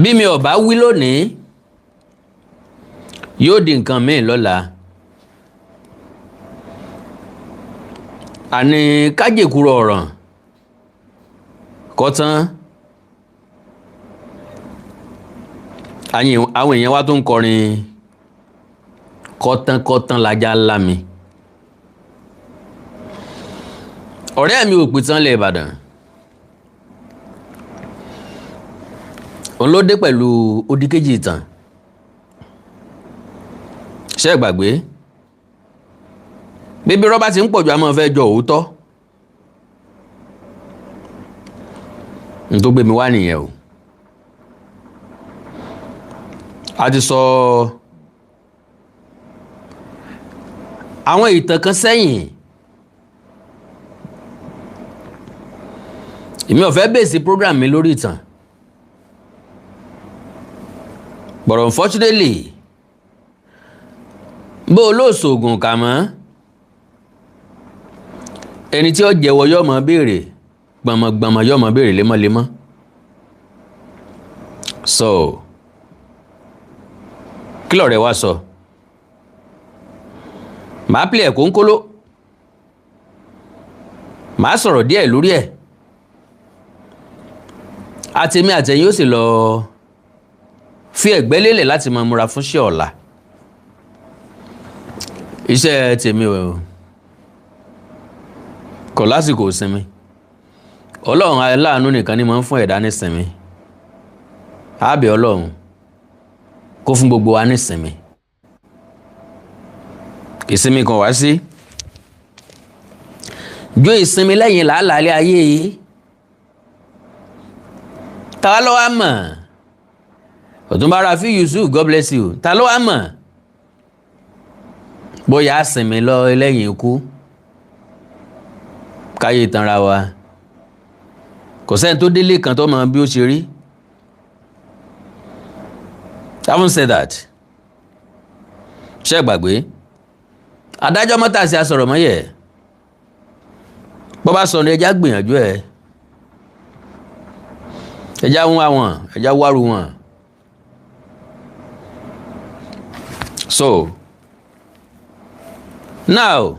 bí mi ò bá wí lónìí yóò di nǹkan míì lọ́la. àní kájèkúrò ọ̀ràn kọ́tán àwọn èèyàn wá tó ń kọrin kọ́tán lajá ńlá mi. ọ̀rẹ́ mi Opitan lẹ̀ Ìbàdàn òun ló dé pẹ̀lú odíkejì ìtàn ṣé ẹ gbàgbé bíbí rọ́bà ti ń pọ̀jù a máa fẹ́ jọ òótọ́ n tó gbé mi wá nìyẹn o. a ti sọ àwọn ìtàn kan sẹ́yìn èmi ò fẹ́ bèsì program mi lórí ìtàn but unfortunately bó olóòṣògùn kà mọ́ ẹni tí ó jẹ́wọ́ yóò mọ̀ béèrè gbọmọgbọmọ yóò mọ̀ béèrè lemọ́lemọ́. so kí lọ̀rẹ́ wa sọ màá pìlẹ̀ ẹ̀kọ́ ń kóló màá sọ̀rọ̀ díẹ̀ lórí ẹ̀ àtèmi àtẹ̀yìn ó sì lọ fi ẹ̀gbẹ́ lélẹ̀ láti máa múra fún ṣẹ́ ọ̀la. iṣẹ́ tèmi ò kò lásìkò sinmi ọlọ́run aláàánú nìkan ni máa ń fún ẹ̀dá ní sinmi àbẹ̀ ọlọ́run kó fún gbogbo wa ní sinmi. ìsinmi kan wá sí jó ìsinmi lẹ́yìn làálàálẹ̀ ayé yìí ta ló wá mọ̀ Ọ̀túnba Rafi Yusuf God bless you ta ló wá mọ̀ bóyá a sinmi lọ lẹ́yìn ikú káyé tanra wa kò sẹ́ni tó délé kan tó mọ bí ó ṣe rí. Having said that ṣé gbàgbé adájọ́ mọ́tàsí asọ̀rọ̀ mọ́yẹ̀ bọ́ bá sọ ní ẹja gbìyànjú ẹ̀ ẹja ń wá wọn ẹja wárú wọn. so now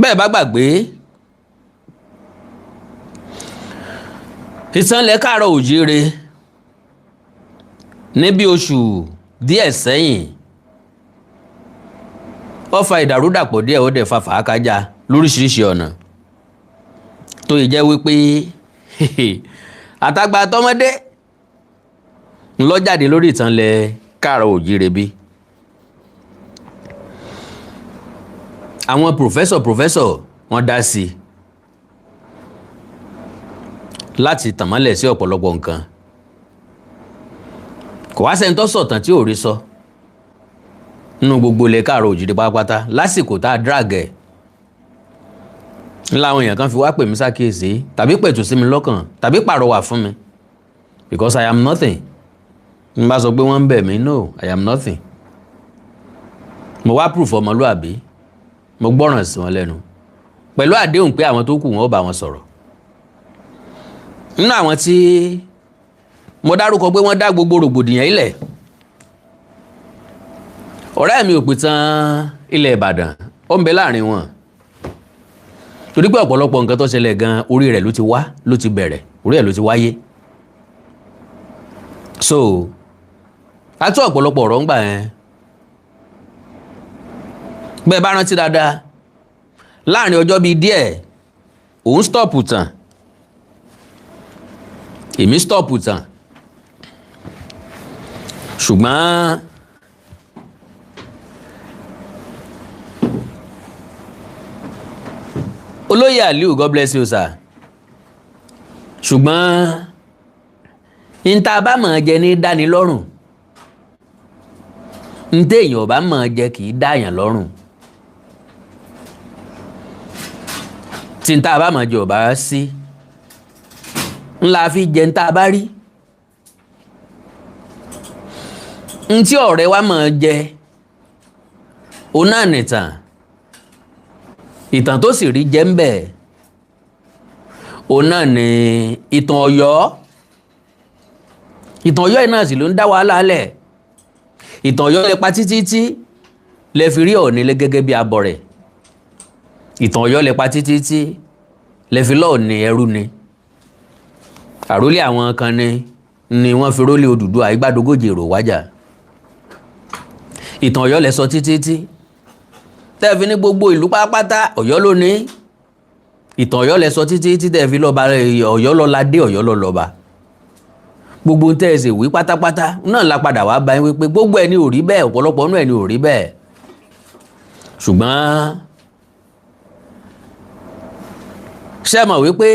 bẹ́ẹ̀ bá gbàgbé ìtànlẹ̀ káàárọ̀ òjíire ní bí oṣù díẹ̀ sẹ́yìn ó fa ìdàrúdàpọ̀ díẹ̀ ó dẹ̀ fa fàákájà lóríṣiríṣi ọ̀nà tó yẹ jẹ́ wípé àtàgbà àtọmọdé ńlọ jáde lórí ìtànlẹ̀ káàárọ̀ òjíire bí. àwọn pòfẹ́sọ̀ wọ́n dá sí láti tàmálẹ̀ sí ọ̀pọ̀lọpọ̀ nǹkan kò wá sẹ́ni tó sọ̀tàn tí ò rí sọ nínú gbogbo ilẹ̀ káàárọ̀ òjíire pátápátá lásìkò tá a drag ẹ̀ ńlá àwọn èèyàn kan fi wá pè mí sákèésí tàbí pẹ̀tù sí mi lọ́kàn tàbí pàrọwà fún mi because I am nothing n bá sọ pé wọ́n ń bẹ̀ mí no I am nothing mo wá proof ọmọlúàbí mo gbọ́ràn sí wọn lẹ́nu pẹ̀lú àdéhùn pé àwọn tó kù wọn ó bá wọn sọ̀rọ̀. nínú àwọn tí mo dárúkọ pé wọ́n dá gbogbo rògbòdìyàn ilẹ̀ ọ̀rẹ́ mi Opitan ilẹ̀ Ìbàdàn ó ń bẹ láàrin wọn torí pé ọ̀pọ̀lọpọ̀ nǹkan tó ṣẹlẹ̀ gan orí rẹ̀ ló ti wá ló ti bẹ̀rẹ̀ orí ẹ̀ ló ti wáyé. so a tún ọ̀pọ̀lọpọ̀ ọ̀rọ̀ ń gbà yẹn bẹ́ẹ̀ bá rántí dáadáa láàrin ọjọ́ bíi díẹ̀ òun stop tàn èmi stop tàn ṣùgbọ́n olóyè Aliu God bless you sir ṣùgbọ́n níta bá mọ̀ jẹ ní dánilọ́rùn níta èèyàn bá mọ̀ jẹ kì í dáyàn lọ́rùn. tí n tá a bá mọ̀ jẹ́ ọ̀bá sí ńlá fi jẹ́ n tá a bá rí n tí ọ̀rẹ́ wa mọ̀ jẹ́ òun náà nìtàn ìtàn tó sì rí jẹ́ ń bẹ̀ òun náà ni ìtàn Ọ̀yọ́. ìtàn Ọ̀yọ́ yìí náà sì ló ń dá wàhálà lẹ̀. ìtàn Ọ̀yọ́ lè pa títí lè fi rí Ọọ̀ni gẹ́gẹ́ bí abọrẹ̀. ìtàn Ọ̀yọ́ lè pa títí lè fi lọ́ọ̀ni ẹrú ni. àrólé àwọn kan ni wọ́n fi rólé Odùduwà Ìgbàdógójì èrò wájà. ìtàn Ọ̀yọ́ lè sọ títí tẹ́ẹ̀fi ní gbogbo ìlú pátápátá Ọ̀yọ́ ló ní. ìtàn Ọ̀yọ́ lè sọ títí tẹ́ẹ̀fi lọ́ba Ọ̀yọ́ lọ́la dé Ọ̀yọ́ lọ́ba. gbogbo ń tẹ́ẹ̀sì wí pátápátá náà la padà wá bá yín wípé gbogbo ẹni ò rí bẹ́ẹ̀ ọ̀pọ̀lọpọ̀ nínú ẹni ò rí bẹ́ẹ̀. ṣùgbọ́n ṣé ẹ mọ̀ wípé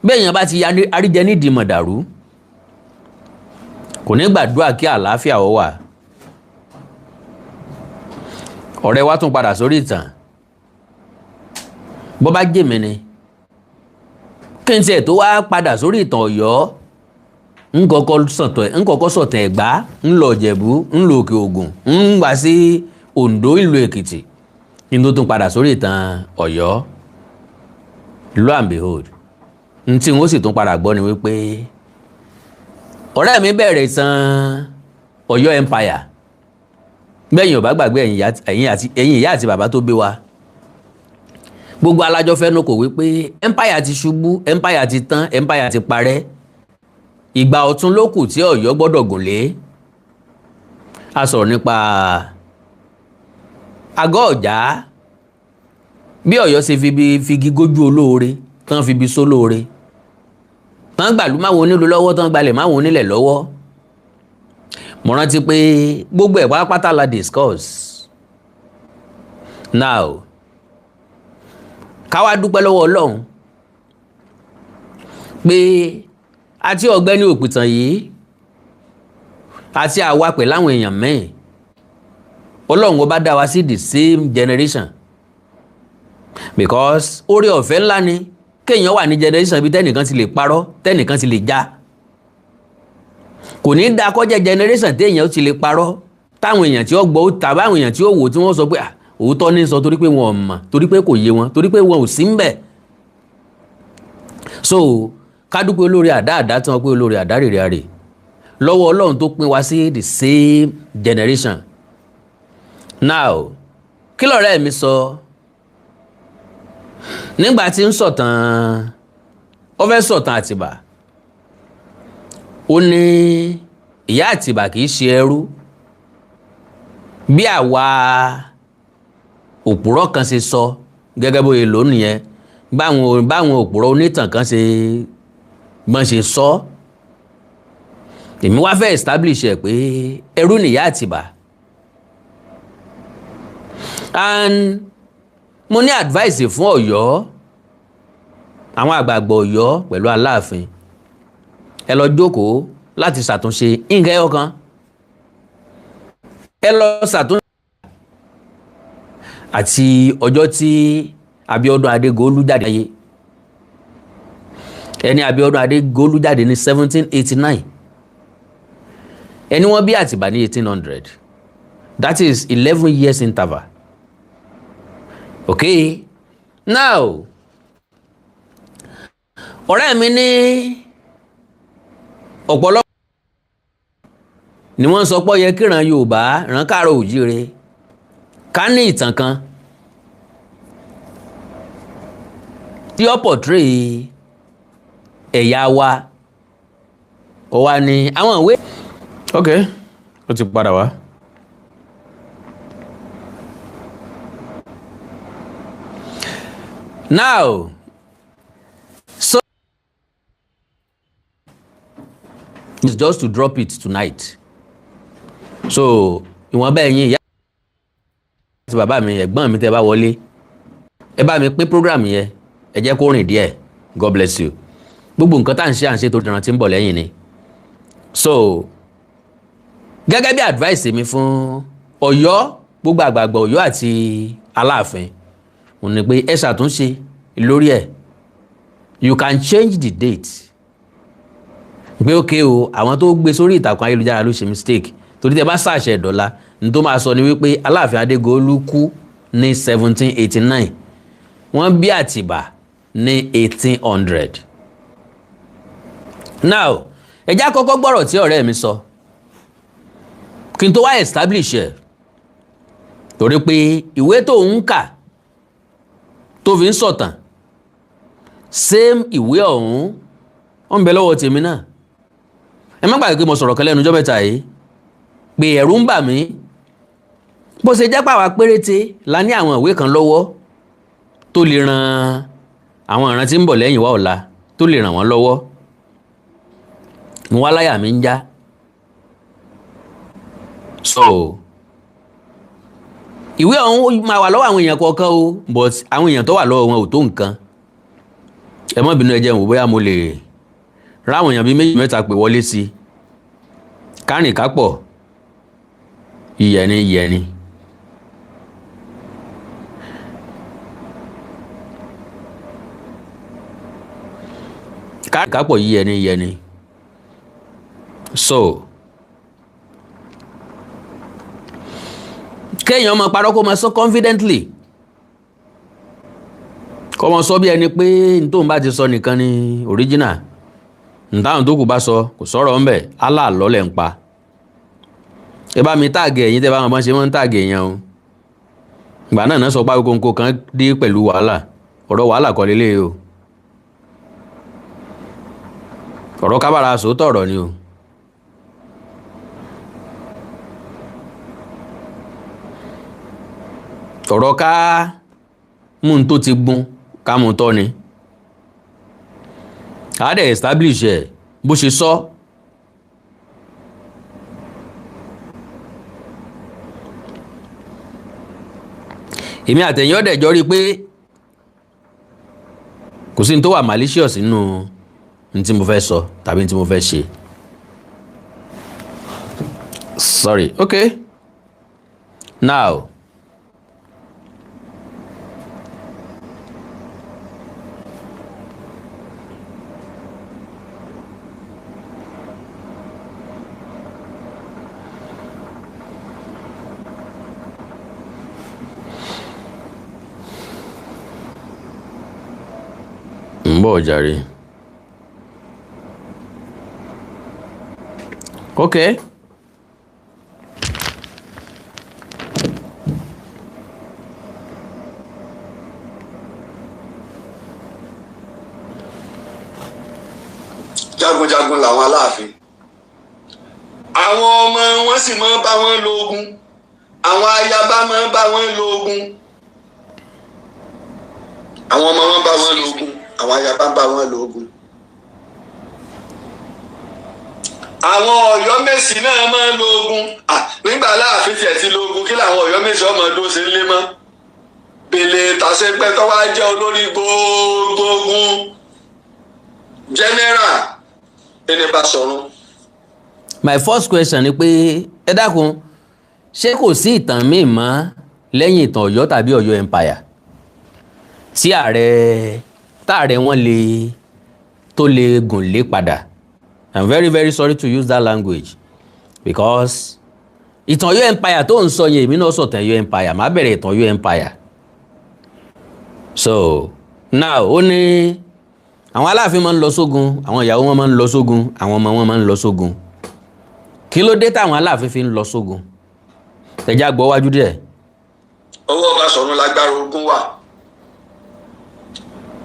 béèyàn bá ti ya àríjẹ nídìí mọ̀dàrú kò ní gbàdúrà kí àlàáfíà ó wà. ọ̀rẹ́ wa tún padà sórí ìtàn bó bá jèmi ni kí n tiẹ̀ tó wá padà sórí ìtàn Ọ̀yọ́ nkọ̀kọ́ sọ̀tàn Ẹ̀gbá ńlọ Ìjẹ̀bú ńlọ Òkè Ògùn ń wá sí Oǹdó ìlú Èkìtì kí n tó tún padà sórí ìtàn Ọ̀yọ́. lo and behold n tí wọ́n sì tún padà gbọ́ ni wípé ọ̀rẹ́ mi bẹ̀rẹ̀ ìtàn Ọ̀yọ́ Empire bẹ́yìn ò bá gbàgbé ẹ̀yin ìyá àti bàbá tó bí wa gbogbo alájọ fẹ́nu kò wípé Empire ti ṣubú Empire ti tán Empire ti parẹ́ ìgbà ọ̀tun ló kù tí Ọ̀yọ́ gbọ́dọ̀ gùn lé. a sọ̀rọ̀ nípa àgọ́ Ọ̀já bí Ọ̀yọ́ ṣe figi gójú olóore tán fi bi sólóore tán gbàlú máwọn onílù lọ́wọ́ tán gbalẹ̀ máwọn onílẹ̀ lọ́wọ́. mo rántí pé gbogbo ẹ̀ pátápátá la discuss. now ká wá dúpẹ́ lọ́wọ́ Ọlọ́run pé àti ọ̀gbẹ́ni Opitan yìí àti àwa pẹ̀lú àwọn èèyàn mẹ́rin Ọlọ́run ó bá dá wa sí the same generation because oore ọ̀fẹ́ ńlá ni kéèyàn wà ní generation bí tẹ́nìkan ti lè parọ́ tẹ́nìkan ti lè já. kò ní dá kọjá generation téèyàn ti lè parọ́ táwọn èèyàn tí ó gbọ́ tàbí àwọn èèyàn tí ó wò tí wọ́n sọ pé òótọ́ ní sọ torí pé wọn ò mọ̀ torí pé kò yé wọn torí pé wọn ò sí ń bẹ̀. so kádúpẹ́ olórí àdá tí wọ́n pé olórí àdá rèrè àrè lọ́wọ́ Ọlọ́run tó pín wa sí the same generation. now kí lọ̀rẹ́ mi sọ nígbà tí ń sọ̀tàn ó fẹ́ sọ̀tàn Àtìbà ó ní ìyá Àtìbà kìí ṣe ẹrú bí àwa òpùrọ́ kan ṣe sọ gẹ́gẹ́ bó ṣe lò ó nìyẹn báwọn òpùrọ́ onítàn kan ṣe gbọ́n ṣe sọ. èmi wá fẹ́ establish ẹ̀ pé ẹrú nìyá Àtìbà and mo ní advice fún Ọ̀yọ́ àwọn àgbààgbà Ọ̀yọ́ pẹ̀lú Aláàfin ẹ lọ jókòó láti ṣàtúnṣe nǹkan ẹyọ kan ẹ lọ ṣàtúnṣe àti ọjọ́ tí Abíọ́dún Adégolú jáde láyé ẹni Abíọ́dún Adégolú jáde ní 1789 ẹni wọ́n bí Àtìbà ní 1800 that is 11 years interval. okay now ọ̀rẹ́ mi ní ọ̀pọ̀lọpọ̀ ni wọ́n sọ pé ó yẹ kíran Yorùbá ràn káàárọ̀ oòjíire ká ní ìtàn kan tí ó portray ẹ̀yà wa ó wá ní àwọn ìwé. ok ó ti padà wá. now so it's just to drop it tonight so ìwọ̀n bẹ́ẹ̀ yín ìyá àti bàbá mi ẹ̀gbọ́n mi tẹ́ bá wọlé ẹ bá mi pín program yẹn ẹ jẹ́ kó rìn díẹ̀ God bless you gbogbo nǹkan tá à ń ṣe tó dìran tí ń bọ̀ lẹ́yìn ni. so gẹ́gẹ́ bí advice mi fún Ọ̀yọ́ gbogbo àgbààgbà Ọ̀yọ́ àti Aláàfin ó ní pé ẹ ṣàtúnṣe lórí ẹ̀ you can change the date pé ókè o àwọn tó gbé sórí ìtàkùn ayélujára ló ṣe mistake torí tẹ bá ṣàṣẹ ìdọ́là ní tó máa sọ ni wípé Aláàfin Adégolú kú ní 1789 wọ́n bí Àtìbà ní 1800. Now ẹ jẹ́ àkọ́kọ́ gbọ́rọ̀ tí ọ̀rẹ́ mi sọ kí n tó wá establish ẹ̀, torí pé ìwé tó ń kà tó fi ń sọ̀tàn same ìwé ọ̀hún ó ń bẹ lọ́wọ́ tèmi náà. Ẹ má gbàgbé mo sọ̀rọ̀ kan lẹ́nu ọjọ́ mẹ́ta yìí pé ẹ̀rù ń bà mí bó ṣe jẹ́ pàwá péréte la ní àwọn ìwé kan lọ́wọ́ tó lè ran àwọn ìran tí ń bọ̀ lẹ́yìn wa ọ̀la tó lè ràn wọ́n lọ́wọ́. Mo wá láyà mi ń já. So ìwé ọ̀hún máa wà lọ́wọ́ àwọn èèyàn kọ̀ọ̀kan o, but àwọn èèyàn tó wà lọ́wọ́ wọn ò tó nǹkan. Ẹ má bínú, ẹ jẹ́ n wò bóyá mo lè ráwọn èèyàn bíi méjì mẹ́ta pè wọlé sí kárìn kápọ̀ ìyẹni. Kárìn kápọ̀ ìyẹni. So kéèyàn máa parọ́ kó máa sọ confidently, kó máa sọ bí ẹni pé n tóun bá ti sọ nìkan ni original, ntáwọn tó kù bá sọ kò sọ̀rọ̀ ńbẹ̀, aláàlọ́ lẹ̀ ń pa. Ẹ bá mi táàgì ẹ̀yin tẹ́ bá wọn ṣe wọ́n ń táàgì èèyàn o. Ìgbà náà sọ pé Awikonko kan dé pẹ̀lú wàhálà, ọ̀rọ̀ wàhálà kọ́ lélẹ̀ o, ọ̀rọ̀ kábàárà sòótọ́ ọ̀rọ̀ ni o. Ọ̀rọ̀ ká mú un tó ti gbun ká mú un tọ́ ni. A dẹ̀ establish ẹ̀ bó ṣe sọ. Èmi àtẹ̀yìn ọ̀dẹ̀ jọ rí i pé kò sí ní tó wà malicious nínú ní tí mo fẹ́ sọ tàbí ní tí mo fẹ́ ṣe. Sorry, okay. Now bọ̀ jàre. Okay. Jagunjagun làwọn Aláàfin. Àwọn ọmọ wọn sì máa ń bá wọn lo ogun. Àwọn ayaba máa ń bá wọn lo ogun. Àwọn ọmọ wọn bá wọn lo ogun. Àwọn ayaba ń bá wọn lo ogun. Àwọn Ọ̀yọ́mèsì náà máa ń lo ogun. Nígbà Aláàfin tiẹ̀ ti lo ogun, kí làwọn Ọ̀yọ́mèsì ọmọ ọdún ṣe ń lé mọ́? Bèlè tàṣẹpẹ́ tó wá jẹ́ olórí gbogbo ogun. General ẹni bá sọ̀rọ̀. My first question ni pé ẹ dákun ṣé kò sí ìtàn míì mọ́ lẹ́yìn ìtàn Ọ̀yọ́ tàbí Ọ̀yọ́ Empire tí táàrẹ wọn tó lè gùn lé padà? I'm very very sorry to use that language because ìtàn Ọ̀yọ́ Empire tó ń sọ yẹn èmi náà sọ̀tàn Ọ̀yọ́ Empire, má bẹ̀rẹ̀ ìtàn Ọ̀yọ́ Empire. So now ó ní àwọn Aláàfin máa ń lọ sógun, àwọn ìyàwó wọn máa ń lọ sógun, àwọn ọmọ wọn máa ń lọ sógun. Kí ló dé táwọn Aláàfin fi ń lọ sógun? Ẹja gbọ́ wájú díẹ̀. Ọwọ́ Basọ̀run lágbára ogun wà.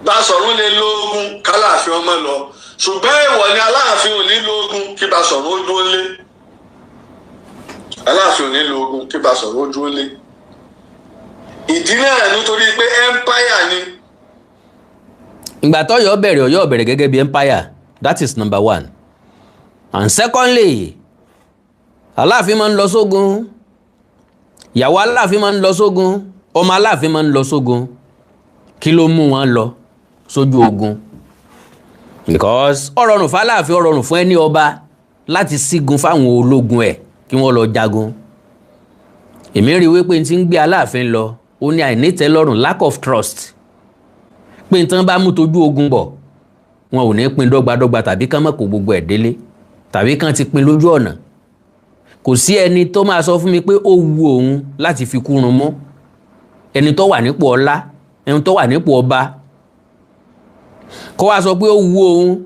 Basọ̀run lè lo ogun k'Aláàfin ọmọ lọ, ṣùgbọ́n èèwọ̀ ni Aláàfin ò ní lo ogun kí Basọ̀run ó dúró lé. Aláàfin ò ní lo ogun kí Basọ̀run ó dúró lé. Ìdí náà nítorí pé empire ni. Ìgbà tó Ọ̀yọ́ bẹ̀rẹ̀ gẹ́gẹ́ bí empire, that is number one. And secondly, Aláàfin máa ń lọ sógun, ìyàwó Aláàfin máa ń lọ sógun, ọmọ Aláàfin máa ń lọ sógun. Kí ló mú wọn lọ sójú ogun? Because ó rọrùn fún Aláàfin, ó rọrùn fún ẹni ọba láti sígun fáwọn ológun ẹ̀ kí wọ́n lọ jagun. Èmi rí wípé tí ń gbé Aláàfin lọ ó ní àìnítẹ́lọ́rùn, lack of trust. Pé tán bá mú tójú ogun bọ̀ wọn ò ní pín dọ́gbadọ́gba tàbí kán mọ̀ kó gbogbo ẹ̀ délé tàbí kán ti pín lójú ọ̀nà. Kò sí ẹni tó máa sọ fún mi pé ó wu òun láti fi kúrun mọ́ ẹni tó wà nípò ọlá, ẹni tó wà nípò ọba, kó wá sọ pé ó wu òun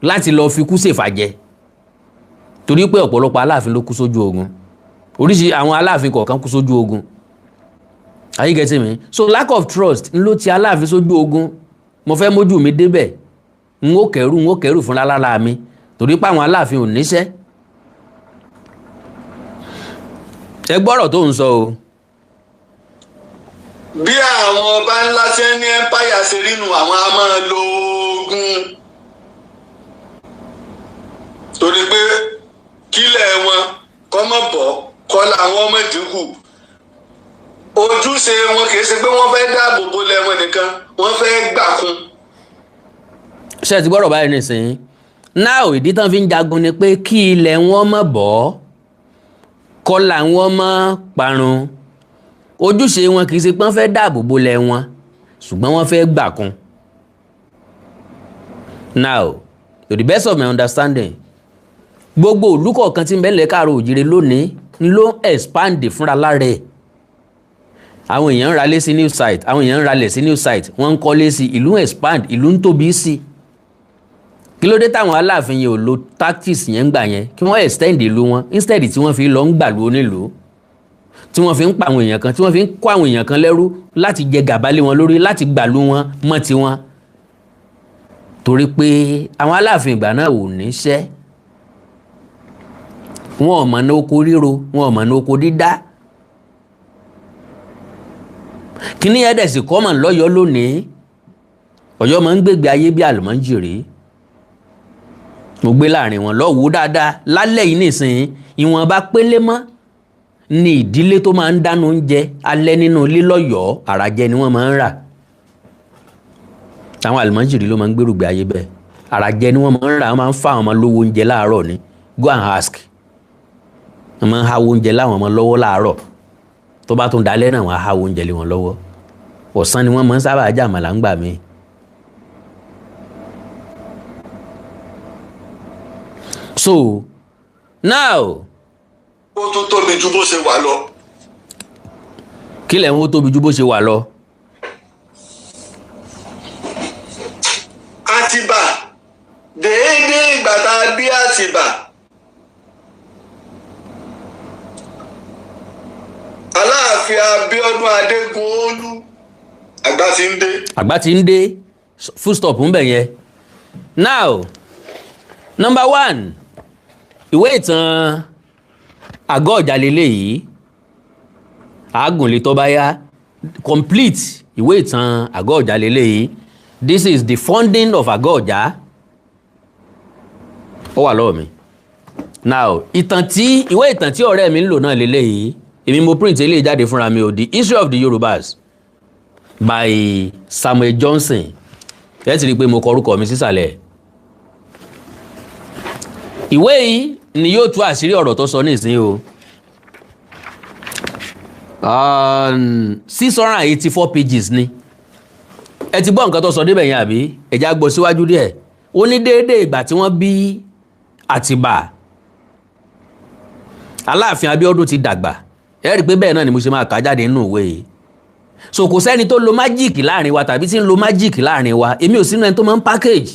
láti lọ fi kú ṣèfàjẹ torí pé ọ̀pọ̀lọpọ̀ aláàfin ló kú sójú ogun, oríṣi àwọn aláàfin kọ̀ọ̀kan kú sójú ogun. Are you getting me? So lack of trust ń ló ti aláàfin sójú ogun. Mo fẹ́ mójú mi débẹ̀, n ó kẹrù fún lálára mi torí pé àwọn aláàfin ò níṣẹ́. Ẹ gbọ́rọ̀ tó ń sọ o. Bí àwọn ọba ńlá ṣe ní empire ṣe rí nu àwọn a máa lo ogun torí pé kílẹ̀ wọn kọ́ mọ̀ bọ̀ kọ́ làwọn ọmọ ìdínkù. Ojúṣe wọn kì í ṣe pé wọ́n fẹ́ dáàbò bo ilẹ̀ wọn nìkan, wọ́n fẹ́ gbà kún. Ṣé ti gbọ́dọ̀ báyìí nísìnyí? Náà ìdí tán fi ń jagun ni pé kí ilẹ̀ wọn má bọ́, kọ́ làwọn má parun. Ojúṣe wọn kì í ṣe pé wọ́n fẹ́ dáàbò bo ilẹ̀ wọn, ṣùgbọ́n wọ́n fẹ́ gbà kún. Now, to the best of my understanding, gbogbo ìlú kọ̀ọ̀kan tí ń bẹ nílẹ̀ Káàárọ̀ Oòjíire lónìí ló expand fúnra lára ẹ̀. Àwọn èèyàn ń ralé sí new site, àwọn èèyàn ń ralẹ̀ sí new site, wọ́n ń kọ́lé sí, ìlú expand, ìlú ń tóbi sí. Kí ló dé táwọn aláàfin yẹn ò lo tactics yẹn gbà yẹn kí wọ́n extend ìlú wọn instead tí wọ́n fi lọ ń gbàlú onílùú, tí wọ́n fi ń pa àwọn èèyàn kan, tí wọ́n fi ń kó àwọn èèyàn kan lẹ́rú láti jẹ gàba lé wọn lórí, láti gbàlú wọn mọ́ tiwọn. Torí pé àwọn aláàfin ìgbà náà ò níṣẹ́, wọn ò mọ̀ ní oko ríro, wọn ò mọ̀ ní oko dídá. Kíní ẹ̀dẹ̀ sì common lọ́yọ́ lónìí. Ọ̀yọ́ máa ń gbégbé ayé bí àlùmọ́jìrì. Mo gbé láàrin wọn lọ́wọ́ dáadáa lálẹ́ yìí nìsín ìwọ̀nba pélé mọ́ ní ìdílé tó máa ń dáná oúnjẹ alẹ́ nínú ilé lọ́yọ̀ọ́, àràjẹ ni wọ́n máa ń rà. Àwọn àlùmọ́jìrì ló máa ń gbérùgbé ayé bẹ́ẹ̀. Àràjẹ ni wọ́n máa ń rà, wọ́n máa ń fà àwọn ọmọ lówó oúnjẹ láàárọ̀ ni. Go and ask. Wọ́n máa ń háwó oúnjẹ láwọn ọmọ lọ́wọ́ láàárọ̀. Tó bá tún dalẹ́ náà wọ́n á háwó oúnjẹ lé wọn lọ́wọ́. Ọ̀sán ni wọ́n máa ń sábà jà àmàlà ń gbà mí. So now, ó tún tóbi ju bó ṣe wà lọ. Kí lẹ̀ ń ó tóbi ju bó ṣe wà lọ? Àtìbà déédéé ìgbà tá a bí Àtìbà, Aláàfin Abíọ́dún Adégúnolú, àgbà ti ń dé. Àgbà ti ń dé, full stop ń bẹ̀ yẹn. Now, number 1, ìwé ìtàn àgọ́ ọ̀jà lélẹ́yìí, àágùnlé tó bá yá, complete ìwé ìtàn àgọ́ ọ̀jà lélẹ́yìí. This is the founding of àgọ́ ọ̀jà. Ó wà lọ́wọ́ mi. Now, ìwé ìtàn tí ọ̀rẹ́ mi ń lò náà lélẹ́yìí, èmi mo print eléyìí jáde fúnra mi o, The History of the Yorubas by Samuel Johnson. Ẹ ti rí i pé mo kọ orúkọ mi sísàlẹ̀. Ìwé yìí ni yóò tú àṣírí ọ̀rọ̀ tó sọ nísìnyí o. 684 pages ni. Ẹ ti gbọ́ nǹkan tó sọ débẹ̀ yẹn àbí? Ẹ já gbọ́ síwájú díẹ̀. Ó ní déédéé ìgbà tí wọ́n bí Àtìbà, Aláàfin Abíọ́dún ti dàgbà. Ẹ rí i pé bẹ́ẹ̀ náà ni mo ṣe máa kà jáde nínú ìwé yìí. So kò sẹ́ni tó lo májíìkì láàrin wa tàbí tí ń lo májíìkì láàrin wa. Èmi ò sínú ẹni tó máa ń package.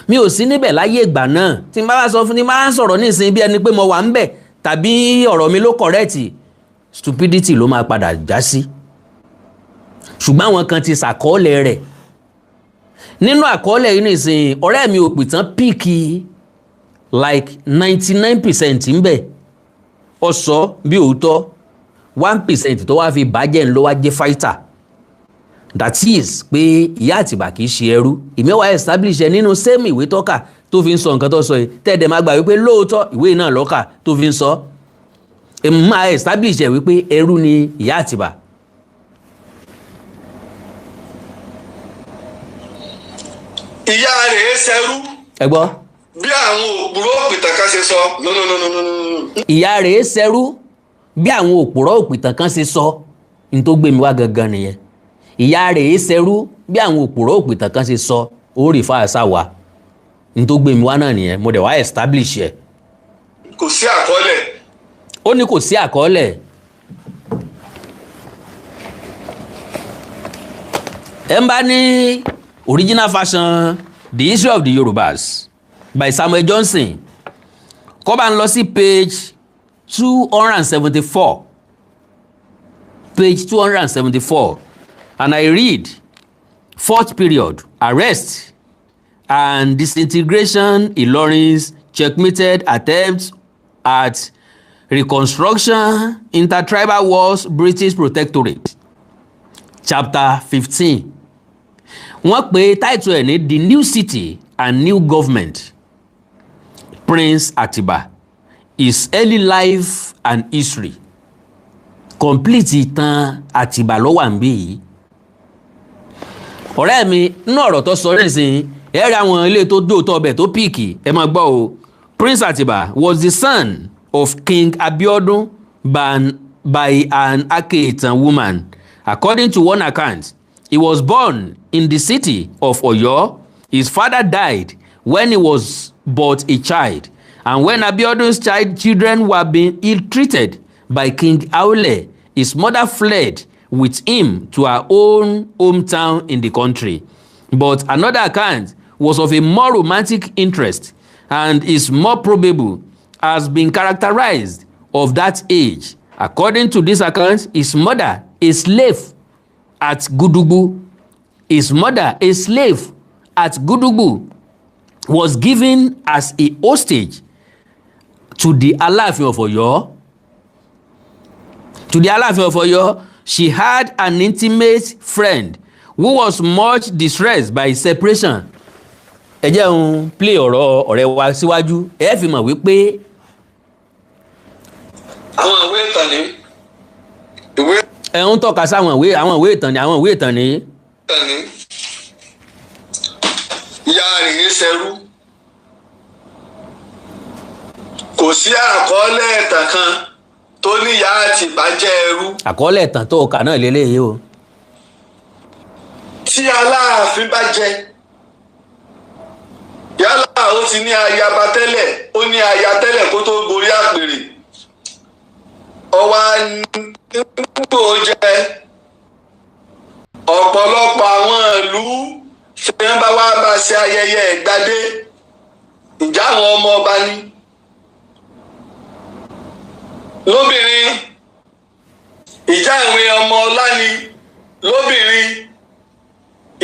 Mi ò sí níbẹ̀ láyé ìgbà náà. Tí n bá wá sọ fún ni máa ń sọ̀rọ̀ nísìnyí bí ẹni pé mo wà ń bẹ̀ tàbí ọ̀rọ̀ mi ló correct. Stupidity ló máa padà já sí. Ṣùgbọ́n àwọn kan ti ṣàkọọ́lẹ̀ rẹ̀. Nínú àkọọ́lẹ̀ yìí nísìnyí ọ̀rẹ́ mi Opitan píìkì like 99% ń bẹ̀. Ó sọ bí òótọ́ 1% tó wá fi bàjẹ́ ńlọ wá jẹ́ fighter. That is pé ìyá Àtìbà kì í ṣe ẹrú. Ìmẹ́wàá establish ẹ nínú same ìwé tọ́ka tó fi ń sọ nǹkan tó sọ yìí. Tẹ́ẹ̀dẹ̀ máa gbà wípé lóòótọ́ ìwé náà lọ́kà tó fi ń sọ. Èmi máa establish ẹ wípé ẹrú ni ìyá Àtìbà. Ìyá rẹ̀ ṣẹrú. Ẹ gbọ́. Bí àwọn òpùrọ́ Òpìtàn kan ṣe sọ. No. Ìyá rẹ̀ ṣẹrú bí àwọn òpùrọ́ Òpìtàn kan ṣe sọ. N tó gbé mi wá gangan nìyẹn. Ìyá rẹ̀ ṣẹrú bí àwọn òpùrọ́ Òpìtàn kan ṣe sọ. Ó rí fáṣà wa. N tó gbé mi wá náà nìyẹn. Mo dẹ̀ wá establish ẹ̀. Kò sí àkọọ́lẹ̀. Ó ní kò sí àkọọ́lẹ̀. Embani original version The History of the Yorubas by Samuel Johnson. Come and look see page 274. Page 274. And I read, fourth period, arrest and disintegration Ilorin's checkmated attempts at reconstruction, intertribal wars, British protectorate. Chapter 15. Wọ́n pe title ẹ̀ ní The New City and New Government. Prince Atiba, his early life and history. Complete ìtàn Atiba ló wà níbí yìí. Ọ̀rẹ́ mi nínú ọ̀rọ̀ tó sọ nísìnyí ẹ rí àwọn ilé tó dóòtọ́ ọbẹ̀ tó píìkì ẹ máa gbọ́ o. Prince Atiba was the son of King Abiodun by an Aketan woman. According to one account, he was born in the city of Oyo. His father died when he was but a child, and when Abiodun's children were being ill-treated by King Aule, his mother fled with him to her own hometown in the country. But another account was of a more romantic interest and is more probable as being characterized of that age. According to this account, his mother, a slave at Gudugbu, was given as a hostage to the Alaafin of Oyo. To the Alaafin of Oyo, she had an intimate friend who was much distressed by separation. Ẹ jẹ́ n play ọ̀rọ̀ ọ̀rẹ́ wa síwájú ẹ fi mọ̀ wípé àwọn ìwé ìtàn ní ìwé ẹ ń tọ́ka sáwọn ìwé ìtàn ní ìyá rèé ṣẹrú. Kò sí àkọọ́lẹ̀ ìtàn kan tó ní ìyá Àtìbá jẹ́ ẹrú. Àkọọ́lẹ̀ ìtàn tó kà náà lélẹ́yìí o. Tí Aláàfin bá jẹ yálà ó ti ní ayaba tẹ́lẹ̀ ó ní aya tẹ́lẹ̀ kó tó gorí àpèrè ọwá nígbò jẹ ọ̀pọ̀lọpọ̀ àwọn ìlú ṣe ń bá wá bá ṣe ayẹyẹ ìgbadé ìjà àwọn ọmọ ọba ní lóbìnrin ìjà ìwé ọmọ ọlá ni lóbìnrin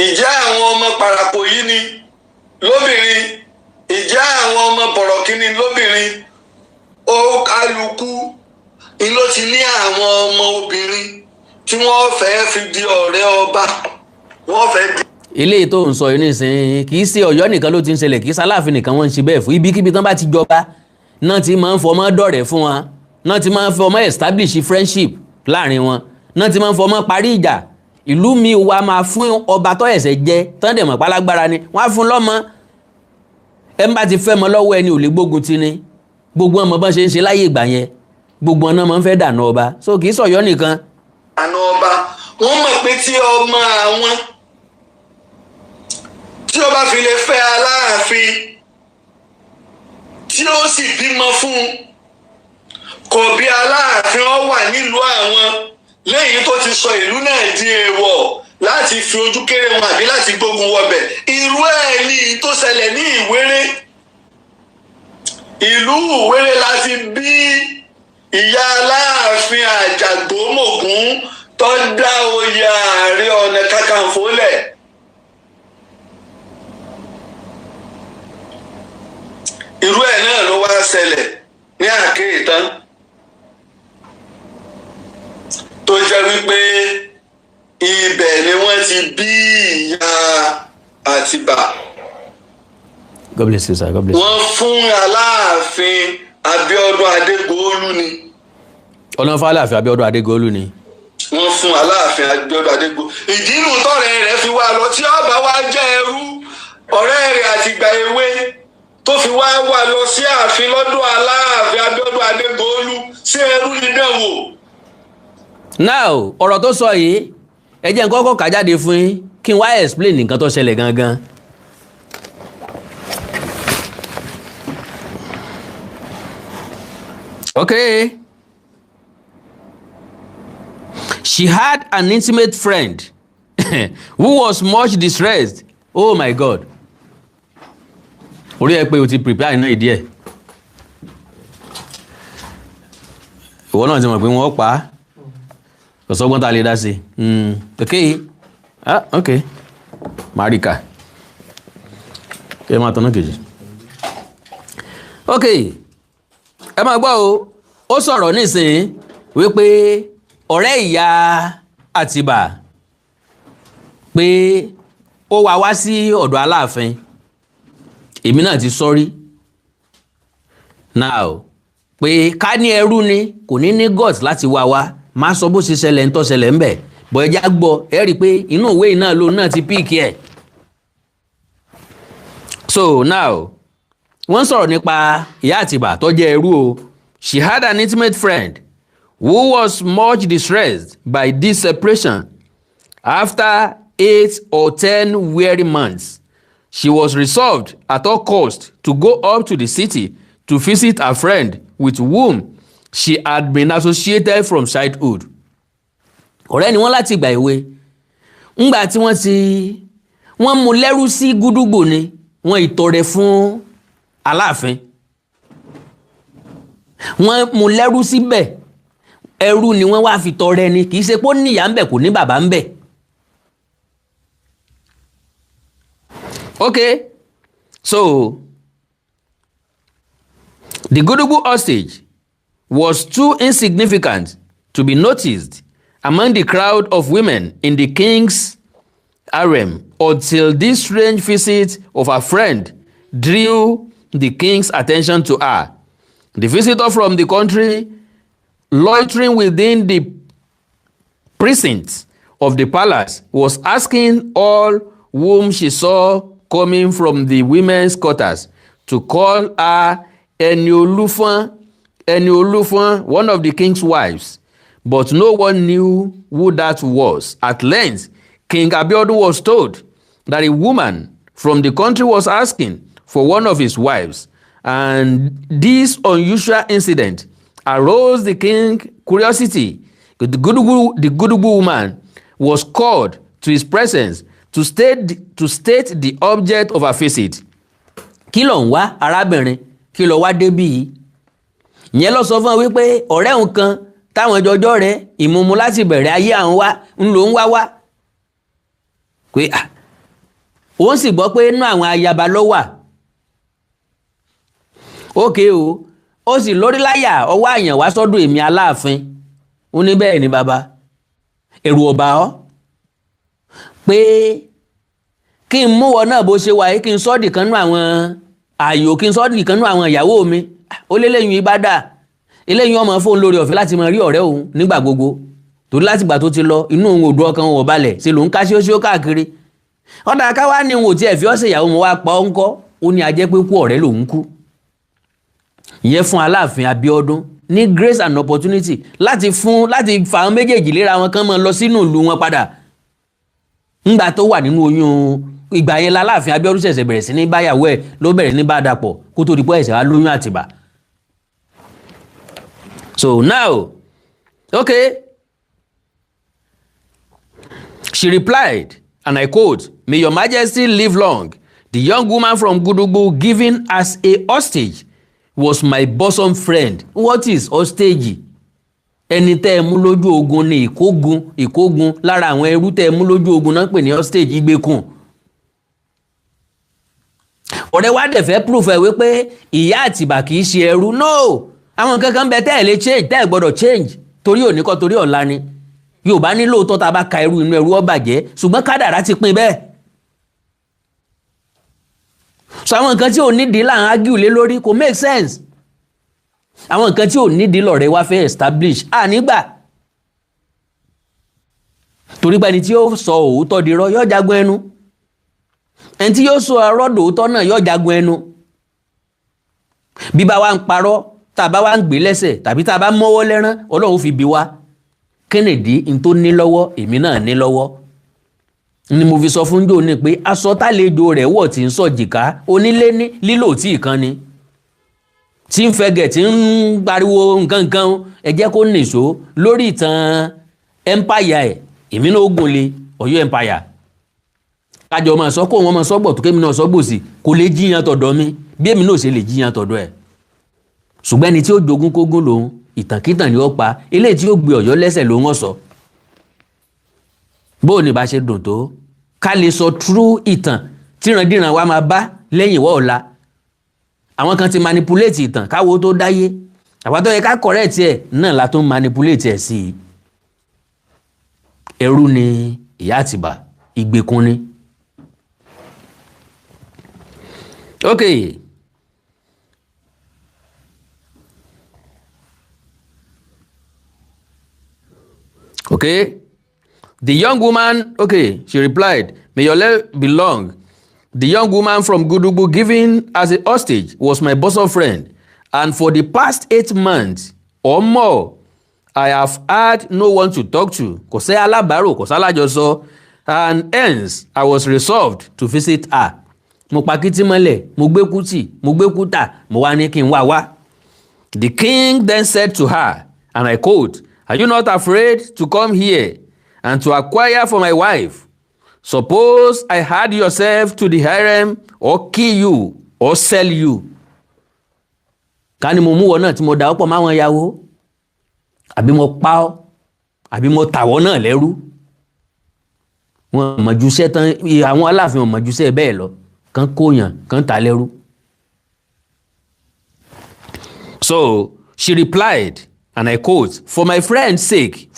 ìjà àwọn ọmọ parapò yìí ni lóbìnrin ìjà àwọn ọmọ bọ̀rọ̀kìnní lóbìnrin ó kálukú ló ti ní àwọn ọmọ obìnrin tí wọ́n fẹ́ fi di ọ̀rẹ́ ọba wọ́n fẹ́ di. Ilé tó ń sọ yìí nísìnyí kì í ṣe Ọ̀yọ́ nìkan ló ti ń ṣẹlẹ̀ kì í ṣe Aláàfin nìkan wọ́n ń ṣe bẹ́ẹ̀ fún ibikíbi tán bá ti jọba náà ti máa ń fọmọ́ dọ̀rẹ́ fún wọn náà ti máa ń fọmọ́ establish friendship láàrin wọn náà ti máa ń fọmọ́ parí ìjà. Ìlú mi wa máa fún ọba tó ẹ̀sẹ̀ jẹ tán dẹ̀ mọ̀ pálágbára ni wọ́n á fún lọ́mọ ẹ bá ti fẹ́ mọ lọ́wọ́ ẹni ò lè gbógun ti ni gbogbo ọmọ bọ́n ṣe ń ṣe láyé ìgbà yẹn gbogbo ọ̀nà máa ń fẹ́ dànù ọba so kì í sọ̀yọ́ nìkan. àna ọba wọ́n mọ̀ pé tí ọmọ àwọn tí ọba fi lè fẹ́ Aláàfin tí ó sì bímọ fún kò bí Aláàfin ó wà nílùú àwọn lẹ́yìn tó ti sọ ìlú náà di èèwọ̀ láti fi ojú kéré wọn àbí láti gbógun wọbẹ̀ irú ẹ̀ ní tó ṣẹlẹ̀ ní Ìwéré ìlú Ìwéré láti bí ìyá Aláàfin Àjàgbómògún tó dá oyè Ààrẹ Ọ̀nà Kakanfò lẹ̀. Irú ẹ̀ náà ló wá ṣẹlẹ̀ ní Àkéètán tó jẹ́ wípé ibẹ̀ ni wọ́n ti bí ìyá Àtìbà. God bless you, sir. God bless you. Wọ́n fún Aláàfin Abíọ́dún Adégoolú ni. Ọlọ́run fún Aláàfin Abíọ́dún Adégoolú ni. Wọ́n fún Aláàfin Abíọ́dún Adégoolú. Ìdí inú tọ́rẹ̀ rẹ̀ fi wá lọ tí ọba wa jẹ́ ẹrú ọ̀rẹ́ rẹ̀ àtìgbà èwe tó fi wá lọ sí ààfin lọ́dún Aláàfin Abíọ́dún Adégoolú sí ẹrú nídẹ̀wò. Now ọ̀rọ̀ tó sọ yìí ẹ jẹ́ n kọ́kọ́ kà jáde fún yín kí n wá explain nǹkan tó ṣẹlẹ̀ gangan. Okay. She had an intimate friend who was much distressed. Oh my God. Orí ẹ pé o ti prepare iná ìdí ẹ̀. Ìwọ náà ti mọ̀ pé wọ́n pa á. Ọ̀sọ́gbọ́n ta lè dá sí. Okay. Okay. Marika. Kí ẹ máa tọ́nà kejì. Okay. Ẹ máa gbọ́ o. Ó sọ̀rọ̀ nísìnyí wípé ọ̀rẹ́ ìyá Àtìbà pé ó wá sí ọ̀dọ̀ Aláàfin. Èmi náà ti sọ́rí. Now pé ká ní ẹrú ni kò ní guts láti wá máa sọ bó ṣe ṣẹlẹ̀ ń tó ṣẹlẹ̀ ń bẹ̀ bọ̀ ẹja gbọ́ ẹ rí i pé inú ìwé náà ló náà ti píìkì ẹ̀. So now wọ́n sọ̀rọ̀ nípa ìyá Àtìbà tó jẹ́ ẹrú o. She had an intimate friend who was much distressed by this separation. After 8 or 10 weary months, she was resolved at all cost to go up to the city to visit a friend with whom she had been associated from childhood. Ọ̀rẹ́ ni wọ́n láti ìgbà èwe. Ńgbà tí wọ́n mú lẹ́rú sí gúdúgbò ni wọ́n ìtọrẹ fún Aláàfin. Wọ́n mú lẹ́rú síbẹ̀. Ẹrú ni wọ́n wá fi tọrẹ ni kì í ṣe pé ó níyà ń bẹ̀ kò ní bàbá ń bẹ̀. Okay, so the Gudugbu hostage was too insignificant to be noticed among the crowd of women in the king's harem until this strange visit of a friend drew the king's attention to her. The visitor from the country, loitering within the precincts of the palace, was asking all whom she saw coming from the women's quarters to call her Eni Olufon, one of the king's wives, but no one knew who that was. At length, King Abiodun was told that a woman from the country was asking for one of his wives, and this unusual incident aroused the king's curiosity. The Gudugbu woman was called to his presence to state the object of her visit. Kí ló ń wá arábìnrin, kí ló wá débí yìí? Ìyẹn ló sọ fún ọ wípé ọ̀rẹ́ òun kan táwọn jọjọ́ rẹ̀ ìmúmu láti bẹ̀rẹ̀ ayé àwọn wá ń lò ń wá. Pé òun sì gbọ́ pé inú àwọn ayaba ló wà. Ókè o, ó sì lórí láyà ọwọ́ àyàn wá sọ́dọ̀ èmi Aláàfin. Ó ní bẹ́ẹ̀ ni bàbá. Ẹ̀rù ò bà ọ́ pé kí n mú wọn náà bó ṣe wà yìí kí n sọ́ọ̀dì kan nú àwọn ààyò kí n sọ́ọ̀dì kan nú àwọn ìyàwó mi. Ó lélẹ́yìn Ìbàdàn eléyìn ọmọ fóun lórí ọ̀fẹ́ láti máa rí ọ̀rẹ́ òun nígbà gbogbo torí láti gbà tó ti lọ inú òun òdú ọkàn òun ọ̀balẹ̀ ṣe ló ń ká ṣíṣíó káàkiri. Ọ̀dà káwá ní òun ò tiẹ̀ fi ọ̀sẹ̀ ìyàwó mo wá pa ọ́ ń kọ́ ó ní ajẹ́ pé kú ọ̀rẹ́ lòun kú. Ìyẹn fún Aláàfin Abíọ́dún ní grace and opportunity láti fa àwọn méjèèjì léra wọn kán máa lọ sínú ìlú wọn padà. Ńgbà tó wà nínú oyún ìgbà yẹn l'Aláàfin Abíọ́dún ṣẹ̀ṣẹ̀ bẹ̀rẹ̀ sí ní báyàwó ẹ̀ ló bẹ̀rẹ̀ ní bá dàpọ̀ kó tó di pé ẹ̀ṣẹ̀ wá lóyún Àtìbà. So now, okay, she replied, and I quote, "May your majesty live long. The young woman from Gudugbu given as a hostage was my bosom friend." What is hostage? Ẹni tẹ́ ẹ mú lójú ogun ni ìkógun lára àwọn ẹrú tẹ́ ẹ mú lójú ogun náà pè ní hostage ìgbèkùn. Ọ̀rẹ́ wa dẹ̀ fẹ́ proof ẹ̀ wípé ìyá Àtìbà kì í ṣe ẹrú. No! Àwọn kankan bẹ tẹ́ ẹ lè change tẹ́ ẹ gbọ́dọ̀ change torí òní kọ́ torí ọ̀la ni. Yorùbá ní lóòótọ́ tá a bá ka ẹrú inú ẹrú ó bàjẹ́ ṣùgbọ́n kádàrá ti pín bẹ́ẹ̀. So àwọn nǹkan tí ò nídìí là ń argue lé lórí kò make sense. Àwọn nǹkan tí ò nídìí lọ̀rẹ́ wá fẹ́ establish nígbà. Torí pé ẹni tí yóò sọ òótọ́ di irọ́ yóò jagun ẹnu. Ẹni tí yóò sọ ọ̀rọ̀ dòótọ́ náà yóò jagun ẹnu. Bí bá wa ń parọ́ tá bá wá ń gbé lẹ́sẹ̀ tàbí tá bá mọ́wọ́ lẹ́rán Ọlọ́run fi bí wá. Kennedy in tó ní lọ́wọ́ èmi náà ní lọ́wọ́. Ni mo fi sọ fún jò ní pé aṣọ tálejò rẹ̀ wọ̀ tí ń sọ jìká onílé ní lílò tí ìkan ni. Tí ń fẹ́gẹ̀ tí ń pariwo nǹkan ẹ jẹ́ kó nìṣó lórí ìtàn empire ẹ̀ èmi náà gùn lé Ọ̀yọ́ empire kájọ máa sọ kó wọn máa sọ gbọ̀ tó kémi náà sọ gbòsì kò lè jiyàn tọ̀dọ̀ mi bí èmi náà ṣe lè jiyàn tọ̀dọ̀ ẹ̀ ṣùgbọ́n ẹni tí ó jogún kógún lòun ìtànkítàn ni ó pa eléyìí tí ó gbé Ọ̀yọ́ lẹ́sẹ̀ ló wọ́n sọ bó ní bá ṣe dùn tó ká lè sọ true ìtàn tírandiran wa máa bá lẹ́yìn ìwọ́ ọ̀la àwọn kan ti manipulate ìtàn káwo tó dáyé àpàtọ́ yẹ ká correct ẹ̀ náà la tó manipulate ẹ̀ sí i ẹrú ni Ìyá Àtìbà ìgbèkùn ni. Okay. Okay. The young woman, okay, she replied, may your life be long. The young woman from Gudugu given as a hostage was my bosom friend, and for the past 8 months or more, I have had no one to talk to. Kò sí alábàárò, kò sí alájọsọ, and hence I was resolved to visit her. Mo pa kìtì mọ́lẹ̀, mo gbé kùtì, mo gbé kùtà, mo wá ní kí n wá wá. The king then said to her, and I quote, are you not afraid to come here and to acquire for my wife? Suppose I add yourself to the harem or kill you or sell you. Ká ní mo mú wọ náà tí mo dà ọ́ pọ̀ máwọn ìyàwó, àbí mo pa ọ́, àbí mo tà wọ́ náà lẹ́rú. Wọ́n mọ̀júṣẹ́ tán, àwọn Aláàfin wọn mọ̀júṣẹ́ bẹ́ẹ̀ lọ, kán kóyàn, kán tà lẹ́rú. So she replied, and I quote, for my friend's sake,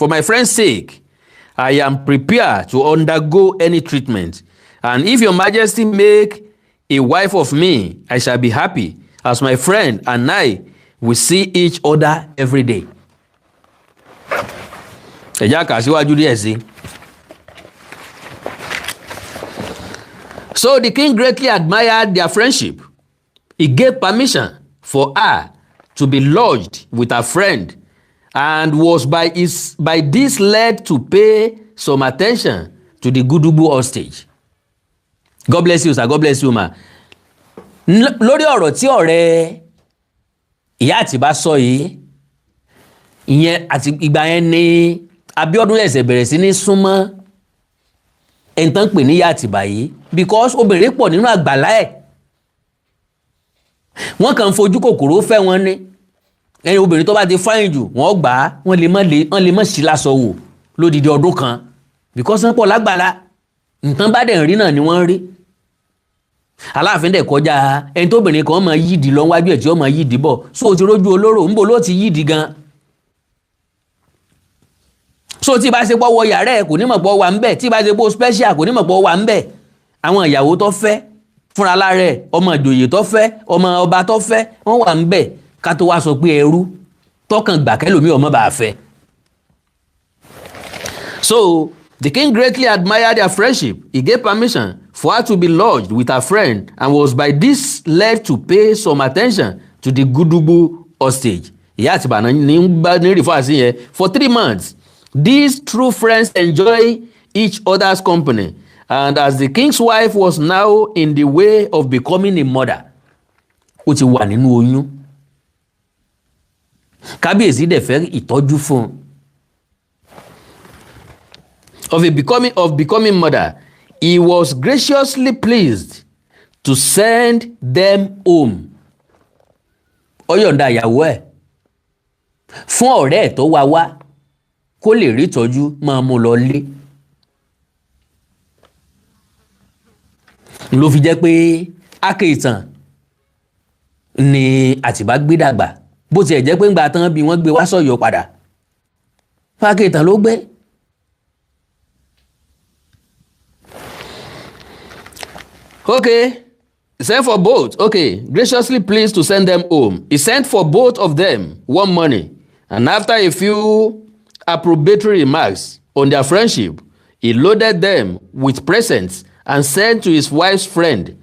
I am prepared to undergo any treatment. And if your majesty make a wife of me, I shall be happy, as my friend and I will see each other every day. So the king greatly admired their friendship. He gave permission for her to be lodged with her friend, and was by this led to pay some attention to the Gudugu hostage. God bless you, sir. God bless you, ma. Lórí ọ̀rọ̀ tí ọ̀rẹ́ Ìyá Àtìbà sọ yìí, ìyẹn àti ìgbà yẹn ni Abíọ́dún ẹ̀sẹ̀ bẹ̀rẹ̀ sí ní súnmọ́ ẹni tán pè ní Ìyá Àtìbà yìí, because obìnrin pọ̀ nínú àgbàlá ẹ̀. Wọ́n kàn fojú kòkòrò fẹ́ wọn ní. Ẹni obìnrin tó bá ti fáyìn jù wọ́n gbà á, wọ́n lè mọ̀ sí lásọ wò lódìdí ọdún kan, because wọ́n pọ̀ lágbàlá, nǹkan bá dẹ̀ ń rí náà ni wọ́n ń rí. Aláàfin dẹ̀ kọjá ẹni tó obìnrin kan máa yídi lọ wájú ẹ̀ tí ó máa yídi bọ̀, so ti rójú olóró ńbò ló ti yídi gan. So tí bá ṣe pọ̀ wọ yàrá ẹ̀ kò ní mọ̀ pọ̀ wà ń bẹ̀, tí bá ṣe pọ̀ special kò ní mọ̀ pọ̀ wà ń bẹ̀. Àwọn ìyàwó tó fẹ́ fúnra lára ẹ̀, ọmọ ìjòyè tó fẹ́, ọmọ ọba tó fẹ́, wọ́n wà ń bẹ̀. Ká tó wá sọ pé ẹrú tọkàn gbà kẹ́lòmí ọmọ bá fẹ́. So the king greatly admired their friendship. He gave permission for her to be lodged with her friend, and was by this led to pay some attention to the Gudugu hostage. Ìyá Àtìbà ní refer sí yẹn. For 3 months, these true friends enjoy each other's company, and as the king's wife was now in the way of becoming a mother, ó ti wà nínú oyún. Kábíyèsí dẹ̀ fẹ́ ìtọ́jú fún un. Of becoming mother, he was graciously pleased to send them home. Ó yọ̀ǹda ìyàwó ẹ̀ fún ọ̀rẹ́ ẹ̀ tó wá kó lè rí ìtọ́jú máa mú lọ lé. Ló fi jẹ́ pé Akéìtàn ni Àtìbà gbé dàgbà, bó tiẹ̀ jẹ́ pé ńgbà tán bí wọ́n gbé wá sọ́yọ́ padà. Akéìtàn ló gbé. Okay, sent for both. Okay, graciously pleased to send them home. He sent for both of them one morning, and after a few approbatory remarks on their friendship, he loaded them with presents and said to his wife's friend,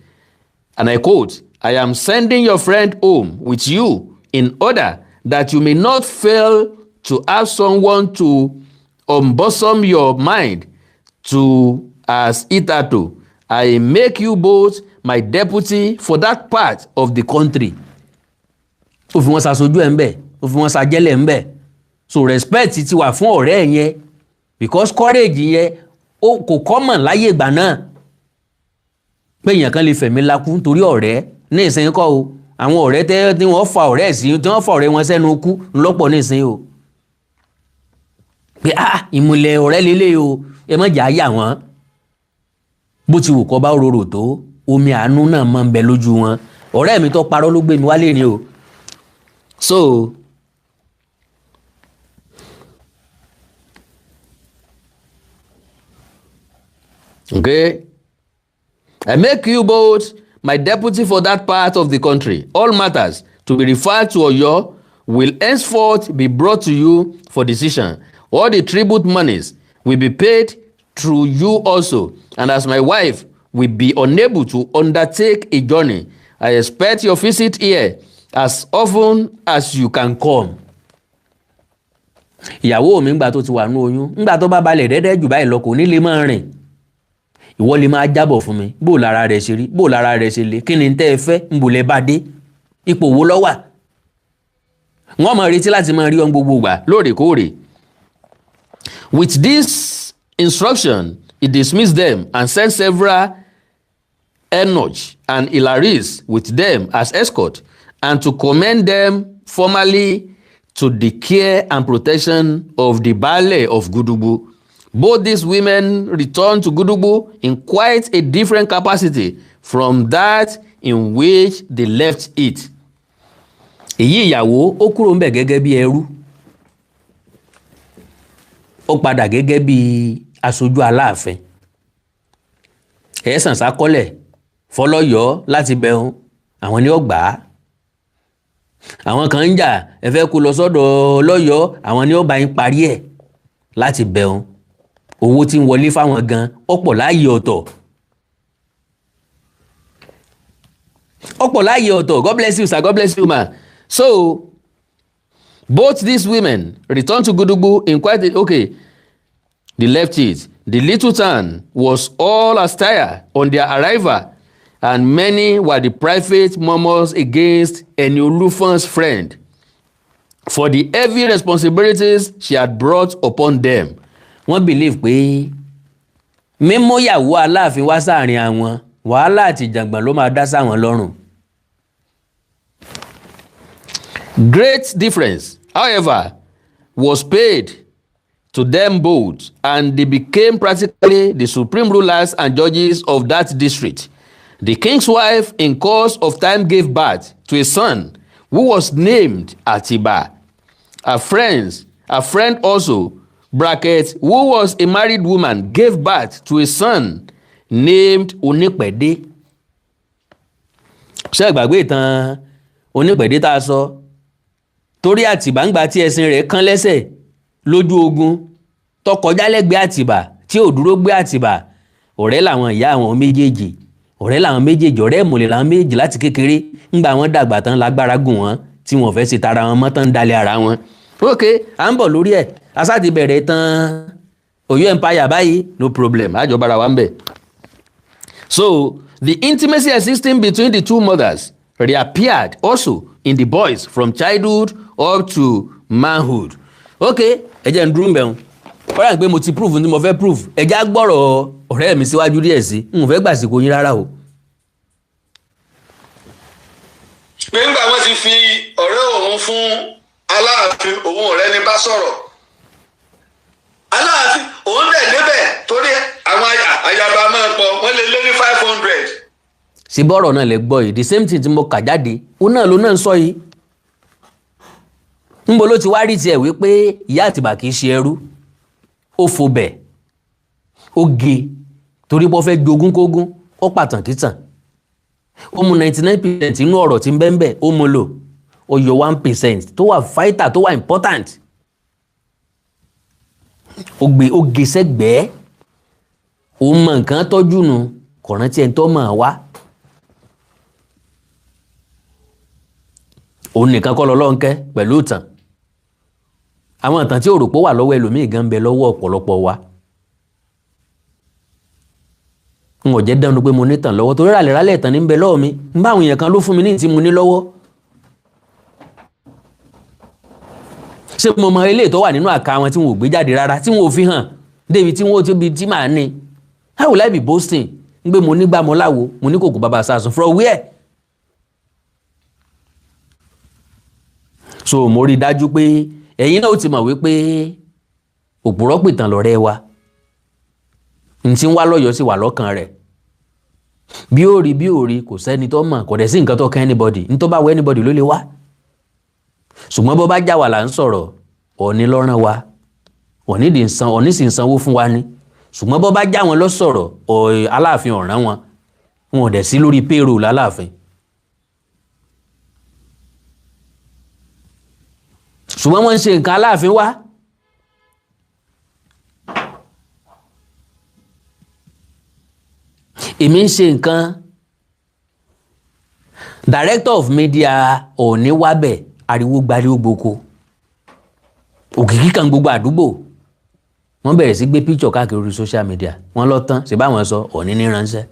and I quote, I am sending your friend home with you in order that you may not fail to have someone to unbosom your mind to as hitherto. I make you both my deputy for that part of the country. Ó fi wọn ṣàṣojú ẹ̀ ń bẹ̀, ó fi wọn ṣàjẹ́lẹ̀ ń bẹ̀. So respect ti wà fún ọ̀rẹ́ yẹn, because courage yẹn kò common láyé ìgbà náà pé èèyàn kan lè fẹ̀mí lakú nítorí ọ̀rẹ́ ní ìsìn kọ́ o àwọn ọ̀rẹ́ tí wọ́n fa ọ̀rẹ́ sí tí wọ́n fa ọ̀rẹ́ wọn sẹ́nu kú ńlọ́pọ̀ ní ìsìn o pé ìmùlẹ̀ ọ̀rẹ́ lélẹ̀ o ẹ má jà yà wọ́n bó ti wù kọ́ bá rorò tó omi àánú náà máa ń bẹ lójú wọn ọ̀rẹ́ mi tó parọ́ ló gbé mi wálé ni o so okay I make you both my deputy for that part of the country. All matters to be referred to Oyo will henceforth be brought to you for decision. All the tribute monies will be paid through you also. And as my wife will be unable to undertake a journey, I expect your visit here as often as you can come. Ìyàwó mi ńgbà tó ti wà ní oyún, ńgbà tó bá balẹ̀ dẹ́dẹ́ jù báyìí lọ kò ní lè máa rìn. Ìwọ lè máa jábọ̀ fún mi bó lára rẹ̀ ṣe rí bó lára rẹ̀ ṣe lè kí ni tẹ́ ẹ fẹ́ ń bò lẹ́ bá dé ipò wo ló wà wọ́n máa retí láti máa rí ohun gbogbo gbà lóòrèkóòrè. With this instruction he dismissed them and sent several eunuchs and Ilaris with them as escort and to commend them formally to the care and protection of the Baale of Gudugbu. Both these women returned to Gudugbu in quite a different capacity from that in which they left it. Èyí ìyàwó ó kúrò ńbẹ̀ gẹ́gẹ́ bí ẹrú. Ó padà gẹ́gẹ́ bí aṣojú Aláàfin. Ẹ̀sán sákọ́lẹ̀ fọlọ́yọ̀ láti bẹ̀hùn àwọn ni ó gbà á. Àwọn kan ń jà ẹ fẹ́ kó lọ sọ́dọ̀ Ọlọ́yọ̀ àwọn ni ó bá yín parí ẹ̀ láti bẹ̀hùn. Owó tí ń wọlé fáwọn gan ọ̀pọ̀ láàyè ọ̀tọ̀. Ọ̀pọ̀ láàyè ọ̀tọ̀. God bless you sir, God bless you ma. So both these women returned to Gudugbu in quite they left it. The little town was all astir on their arrival, and many were the private murmurs against Eniolufan's friend for the heavy responsibilities she had brought upon them. Wọ́n believe pé mímú ìyàwó Aláàfin wá sáàrin àwọn wàhálà àti ìjàngbọ̀n ló máa dá sáwọn lọ́rùn. Great difference, however, was paid to them both, and they became practically the supreme rulers and judges of that district. The king's wife in course of time gave birth to a son who was named Atiba. Her friend also, who was a married woman, gave birth to a son named Onípẹ̀dé. Ṣé ìgbàgbé ìtàn Onípẹ̀dé tá a sọ? Torí Àtìbà ń gbà tí ẹṣin rẹ̀ kán lẹ́sẹ̀ lójú ogun tó kọjá lẹ́gbẹ̀ẹ́ Àtìbà tí ò dúró gbé Àtìbà. Ọ̀rẹ́ làwọn ìyá àwọn méjèèjì. Ọ̀rẹ́ ìmùlẹ̀ làwọn méjèèjì láti kékeré. Ńgbà wọ́n dàgbà tán lágbára gùn wọ́n tí wọ́n fẹ́ ṣe tara wọn mọ́ tán dalẹ̀ ara wọn. À ń bọ̀ lórí ẹ̀. Asá ti bẹ̀rẹ̀ tán Ọ̀yọ́ empire báyìí no problem àjọbára wa ń bẹ̀. So the intimacy existing between the two mothers reappeared also in the boys from childhood up to manhood. Ẹ jẹ́ ń dúró mbẹ̀hún kọ́ra pé mo ti prove ní mo fẹ́ prove ẹ já gbọ́rọ̀ ọ̀rẹ́ mi síwájú díẹ̀ sí n ò fẹ́ gbàsìkò yín rárá o. pé ńgbà wọ́n ti fi ọ̀rẹ́ òun fún Aláàfin òun ọ̀rẹ́ ní bá sọ̀rọ̀ Aláàfin òun dẹ̀ débẹ̀ torí àwọn àyàbá máa pọ̀ wọ́n lè lé ní 500. sí bọ́rọ̀ náà lè gbọ́ yìí the same thing tí mo kà jáde òun náà ló náà ń sọ yìí. Níbo ló ti wá rí tiẹ̀ wípé ìyá Àtìbà kì í ṣe ẹrú ó fobẹ̀ ó ge torí pé ó fẹ́ jogún kógún ó pàtàn kìtàn ó mú 99% inú ọ̀rọ̀ tí ń bẹ́ẹ̀ ó mú lò ó yọ 1% tó wà vital tó wà important ó ge sẹ́gbẹ̀ẹ́ ó mọ nǹkan tọ́jú nu kò rántí ẹni tó mọ̀ wá òun nìkan kọ́ lọ́lọ́nkẹ́ pẹ̀lú ìtàn àwọn ìtàn tí òròpó wà lọ́wọ́ ẹlòmíì gan bẹ lọ́wọ́ ọ̀pọ̀lọpọ̀ wa n ò jẹ́ dánu pé mo ní tàn lọ́wọ́ torí ràlẹ̀ ìtàn ní bẹ lọ́wọ́ mi n bá àwọn èèyàn kan ló fún mi ní tí mo ní lọ́wọ́ ṣé mo mọ eléyìí tó wà nínú àká wọn tí wọn ò gbé jáde rárá tí wọn ò fi hàn débi tí wọ́n ti bi tí màá ní. How will I be boasting ń gbé mo nígbà mo láwo mo ní kòkó bàbá sàásùn from where? So mo rí dájú pé ẹ̀yin náà ó ti mọ̀ wípé òpùrọ́ pìtàn lọ̀rẹ́ wa n tí ń wá lọ́yọ̀ọ́ sì wà lọ́kàn rẹ̀ bí ó rí kò sẹ́ni tó mọ̀ kò dẹ̀ sí nǹkan tó kàn anybody ní tó bá wọ anybody ló lè wá ṣùgbọ́n bó bá já wa là ń sọ̀rọ̀ Ọ̀ọ̀ni lọ́rán wa Ọ̀ọ̀ni sì ń sanwó fún wa ní ṣùgbọ́n bó bá já wọn lọ sọ̀rọ̀ Aláàfin ọ̀ràn wọn ò dẹ̀ sí lórí payroll Aláàfin ṣùgbọ́n wọ́n ń ṣe nǹkan Aláàfin wá èmi ń ṣe nǹkan director of media Ọ̀ọ̀ni wábẹ̀ ariwo gbariwo gboko òkìkí kan gbogbo àdúgbò wọ́n bẹ̀rẹ̀ sí gbé picture káàkiri orí social media wọ́n lọ tán ṣe báwọn sọ Ọ̀ọ̀ni ní ránṣẹ́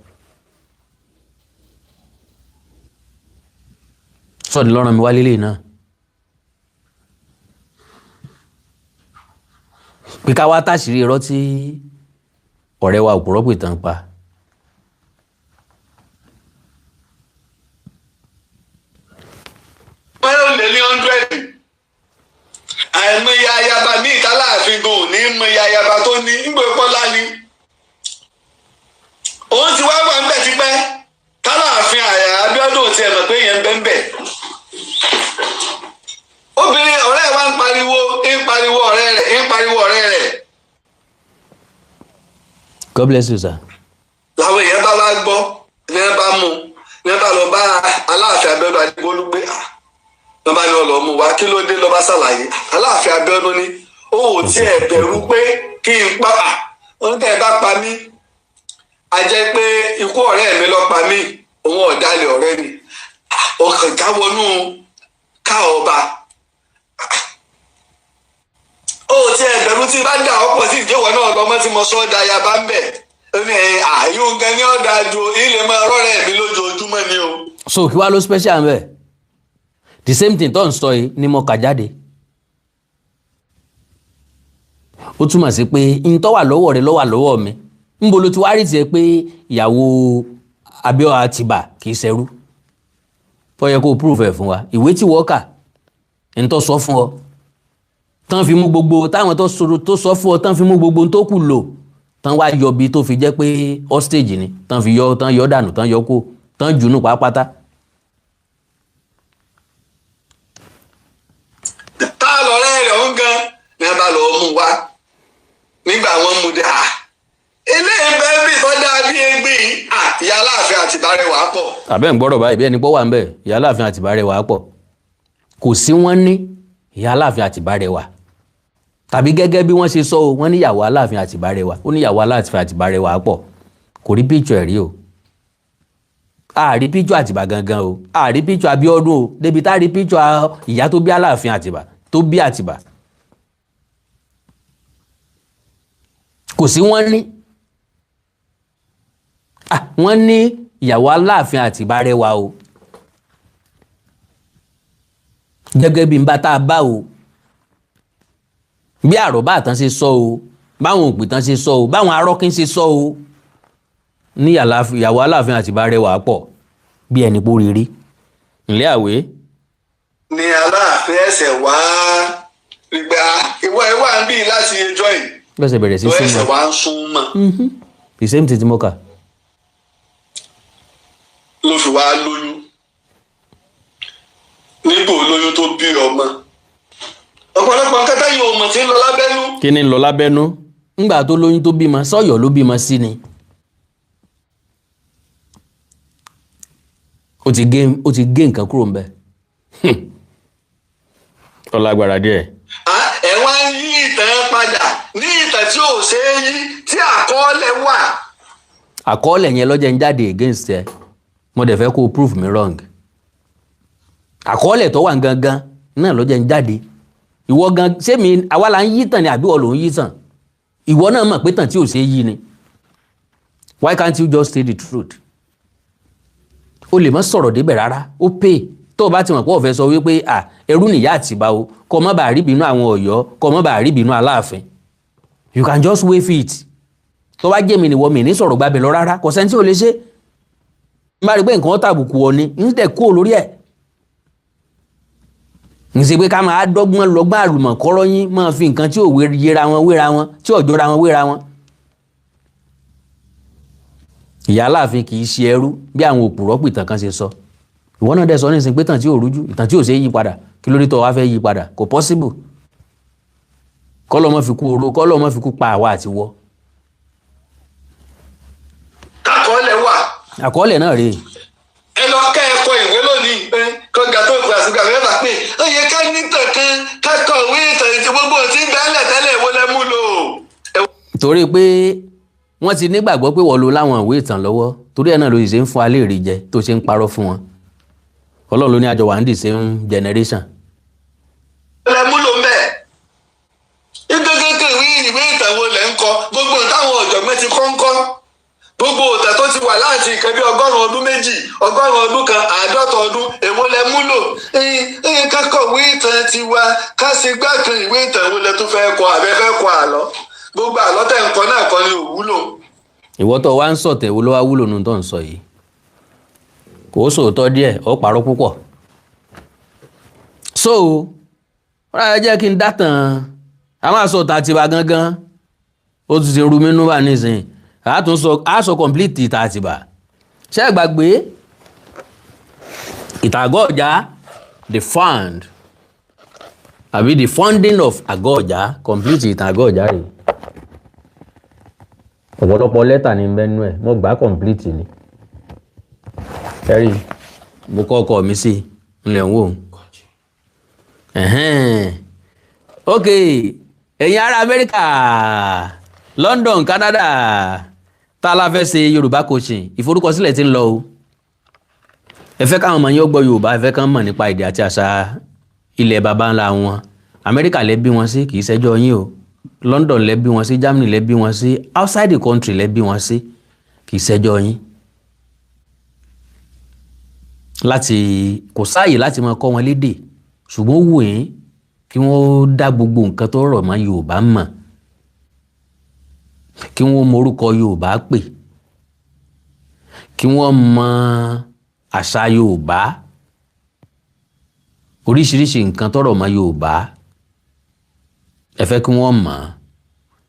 sọ́ọ̀dì lọ́rùn mi wá lélẹ̀ náà pé ká wá táṣìírí irọ́ tí ọ̀rẹ́ wa òpùrọ́ pìtàn pa lé ní 100 àìmọye ayaba ní ìtàláàfin gan ò ní mọye ayaba tó ní nígbà pọ́lá ni òun ti wá wà ń bẹ̀ tipẹ́ tàláàfin àyà Abíọ́dún ti ẹ̀mọ̀ pé yẹn ń bẹ̀ obìnrin ọ̀rẹ́ wa ń pariwo ọ̀rẹ́ rẹ̀ God bless you sir. làwọn èèyàn bá wá gbọ́ ní ẹ bá mú ní ẹ bá lọ bá Aláàfin Abíọ́dún Adégbólú gbé lọ́ bá ní ọlọ́mú wa kí ló dé lọ́ bá ṣàlàyé Aláàfin Abíọ́dún ní ó ò tí ẹ̀ bẹ̀rù pé kí n pa oníkẹ́ ẹ bá pa mí a jẹ́ pé ikú ọ̀rẹ́ mi ló pa mí òun ọ̀dàlẹ̀ ọ̀rẹ́ ni ọkàn jáwọnú ká ọba ó ò tí ẹ̀ bẹ̀rù tí bá dà ọ̀pọ̀ sí ìjẹ́wọ̀ náà lọ́mọ tí mo sọ ọ́ da yaba ń bẹ̀ ní àyùn gan ni ọ̀dà ju ilé máa rọ́rẹ́ mi lójoojúmọ́ ni o. So kí wàá ló special ń bẹ̀ the same thing tó ń sọ yìí ni mo kà jáde ó túmọ̀ sí pé n tó wà lọ́wọ́ rẹ ló wà lọ́wọ́ mi ń bolo ti wá rí tiẹ̀ pé ìyàwó Abíọ́lá Àtìbà kì í ṣẹrú tó yẹ kó prove ẹ̀ fún wa ìwé tí wọ́n kà ń tó sọ fún ọ tán fi mú gbogbo táwọn tó sọ fún ọ tán fi mú gbogbo tó kù lò tán wá yọ bí tó fi jẹ́ pé hostage ni tán yọ dànù tán yọ kó tán jùnú pátápátá. tá a lọ rẹ́ rẹ̀ ń gan ní a bá lọ mú wa nígbà wọn mú dé eléyìí bẹ́ẹ̀ bí tọ́jà bí egbè ìyá Aláàfin Àtìbà rẹwà pọ̀. àbẹ́ ń gbọ́dọ̀ báyìí bí ẹni pọ́ wà ń bẹ̀ ìyá Aláàfin Àtìbà rẹwà pọ̀ kò sí wọ́n ní ìyá Aláàfin Àtìbà rẹwà tàbí gẹ́gẹ́ bí wọ́n ṣe sọ wọ́n ní ìyàwó Aláàfin Àtìbà rẹwà ó ní ìyàwó Aláàfin Àtìbà rẹwà pọ̀ kò rí píṣọ ẹ̀rí o àrí píṣọ Àtìbà gangan o àrí píṣọ Abíọ́dún o débi tá a rí píṣọ ìyá tó bí Aláàfin Àtìbà tó bí Àtìbà kò sí wọ́n ní ìyàwó Aláàfin Àtìbà rẹwà o gẹ́gẹ́ bí n bá tá a bá o bí àròbá àtàn ṣe sọ o báwọn òpìtàn ṣe sọ o báwọn arọ́kín ṣe sọ o ní ìyàwó Aláàfin Àtìbà rẹwà pọ̀ bí ẹni pó rírí ńlẹ́ àwé. ni Aláàfin ẹsẹ̀ wá ìgbà ìwọ ń bí láti ẹjọ́ yìí lọ́sẹ̀ bẹ̀rẹ̀ sí súnmọ́ ẹsẹ̀ wá ń súnmọ́. the same thing tí mo kà. ló fi wá lóyún nígbò lóyún tó bí ọmọ ọ̀pọ̀lọpọ̀ nǹkan táyọ̀ ọmọ tí ń lọ lábẹ́nú. kí ni ń lọ lábẹ́nú ńgbà tó lóyún tó bímọ sọ́yọ̀ ló bímọ sí ni. ó ti gé nǹkan kúrò ńbẹ̀ ó lágbára díẹ̀. ẹ wá ń yí ìtàn padà ní ìtàn tí ò ṣe é yí tí àkọọ́lẹ̀ wà. àkọọ́lẹ̀ yẹn ló jẹ́ ń jáde against ẹ mo dẹ̀ fẹ́ kó o prove me wrong. àkọọ́lẹ̀ tó wà gangan náà ló jẹ́ ń jáde ìwọ gan ṣé mi àwa la ń yí tàn ni àbí ìwọ ló ń yí tàn ìwọ náà mọ̀ pé tàn tí ò ṣe é yí ni why can't you just say the truth? o lè má sọ̀rọ̀ débẹ̀ rárá ó pè tó o bá ti mọ̀ pé o fẹ́ sọ wípé ẹrú nìyá Àtìbà o kó má bàa rí bínú àwọn Ọ̀yọ́ kó má bàa rí bínú Aláàfin you can just wave it. tó bá jẹ́ mi nìwọ mi ní sọ̀rọ̀ gbàbẹ̀ lọ rárá kò sẹ́ni tí ò lè ṣe n bá rí pé nǹkan tàbùkù ọ ni n tẹ̀ kó lórí ẹ̀ n ṣe pé ká máa dọ́gbọ́n lọ́gbọ́n àlùmọ̀ kọ́rọ́ yín máa fi nǹkan tí ò yẹra wọn wéra wọn tí ò jọra wọn wéra wọn. ìyá Aláàfin kì í ṣe ẹrú bí àwọn òpùrọ́ pìtàn kan ṣe sọ ìwọ náà dẹ̀ sọ nísìnyí pé tàn tí ò rújú ìtàn tí ò ṣe é yí padà kí ló dé tó wá fẹ́ yí padà kò possible kọ́lọ́ mọ́ fi kú oró kọ́lọ́ mọ́ fi kú pa àwa àti wọ́. àkọọ́lẹ̀ wà. àkọọ́lẹ̀ náà rèé. ẹ lọ ká ẹ̀kọ́ ìwé lónìí pé kọjá tó gba àsìkò mẹ́fà pé ó yẹ ká nítàn kan ká kọ ìwé ìtàn ìtì gbogbo tí ń bẹ́ẹ̀lẹ̀ tẹ́lẹ̀ ìwé lẹ́mú lò. torí pé wọ́n ti nígbàgbọ́ pé wọ́n lo láwọn ìwé ìtàn lọ́wọ́ torí ẹ̀ náà ló ṣe ń fún alẹ́ rí jẹ tó ṣe ń parọ́ fún wọn Ọlọ́run ló ní àjọ wà ń dì same generation. lẹ́mú lò mẹ́ ìgbẹ́gẹ́gẹ́ ìwé ìtàn wo lẹ́ ń kọ gbogbo táwọn ọ̀jọ̀gbọ́n ti kọ́ ń kọ́ gbogbo òtà tó ti wà láti nǹkan bí 100 ọdún méjì 100 ọdún kan 50 ọdún èwo lẹ múlò kákọ̀ ìwé ìtàn ti wá ká sì gbàkan ìwé ìtàn wo lẹ tó fẹ́ kọ àbẹ́fẹ́ kọ àlọ́ gbogbo àlọ́ tẹ̀ ń kọ náà kọ́ ni òwúlò. ìwọ tó wá ń sọ̀tẹ̀ wo ló wá wúlò nù tó ń sọ yìí kò sòótọ́ díẹ̀ ó parọ́ púpọ̀. so ọ̀rọ̀ ẹ jẹ́ kí n dátàn a máa sọ ọ̀tà tiwa gangan ó ti ru mí nú bá nísìnyí a sọ complete ìta àtìbà ṣé ẹ gbàgbé ìtàgọ́ ọ̀já the fund àbí the funding of àgọ́ ọ̀já complete ìtàgọ́ ọ̀já rèé ọ̀pọ̀lọpọ̀ lẹ́tà ní mẹ́nu ẹ̀ mo gbà complete ni ẹ̀rí mo kọ́ ọkọ mi sí ńlẹ̀ ń wò ok ẹ̀yin ará Amẹ́ríkà London Canada tá a la fẹ́ ṣe Yorùbá coaching ìforúkọsílẹ̀ ti ń lọ o ẹ fẹ́ káwọn ọmọ yín ó gbọ́ Yorùbá ẹ fẹ́ kán mọ̀ nípa èdè àti àṣà ilẹ̀ baba ńlá wọn Amẹ́ríkà lẹ bí wọn sí kì í ṣẹjọ́ yín o London lẹ bí wọn sí Germany lẹ bí wọn sí outside the country lẹ bí wọn sí kì í ṣẹjọ́ yín láti kò sáàyè láti máa kọ́ wọn lédè ṣùgbọ́n wù yín kí wọ́n dá gbogbo nǹkan tó rọ̀ mọ́ Yorùbá mọ̀ kí wọ́n mọ orúkọ Yorùbá pè kí wọ́n mọ àṣà Yorùbá oríṣiríṣi nǹkan tó rọ̀ mọ́ Yorùbá ẹ fẹ́ kí wọ́n mọ̀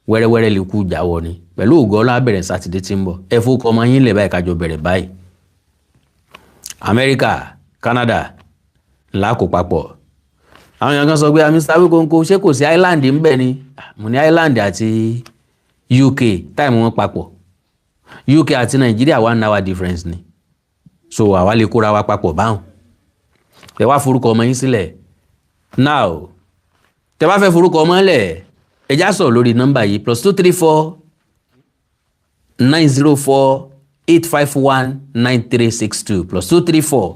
wẹ́rẹ́wẹ́rẹ́ lè kú jáwọ́ ni pẹ̀lú ògo Ọlọ́run á bẹ̀rẹ̀ sátidé tí ń bọ̀ ẹ fowókọ ọmọ yín lẹ̀ báyìí kájọ bẹ̀rẹ̀ báyìí Amẹ́ríkà Canada ńlá kó papọ̀ àwọn èèyàn kan sọ pé Mr. Awikonko ṣé kò sí Ireland ń bẹ̀ ni mo ní Ireland àti UK táìmù wọn papọ̀ UK àti Nàìjíríà 1 hour difference ni so àwa lè kóra wa papọ̀ báwọn ẹ wá forúkọ ọmọ yín sílẹ̀ now tẹ bá fẹ́ forúkọ ọmọ lẹ̀ ẹ já sọ lórí nọ́mbà yìí +234 904 851 9362 +234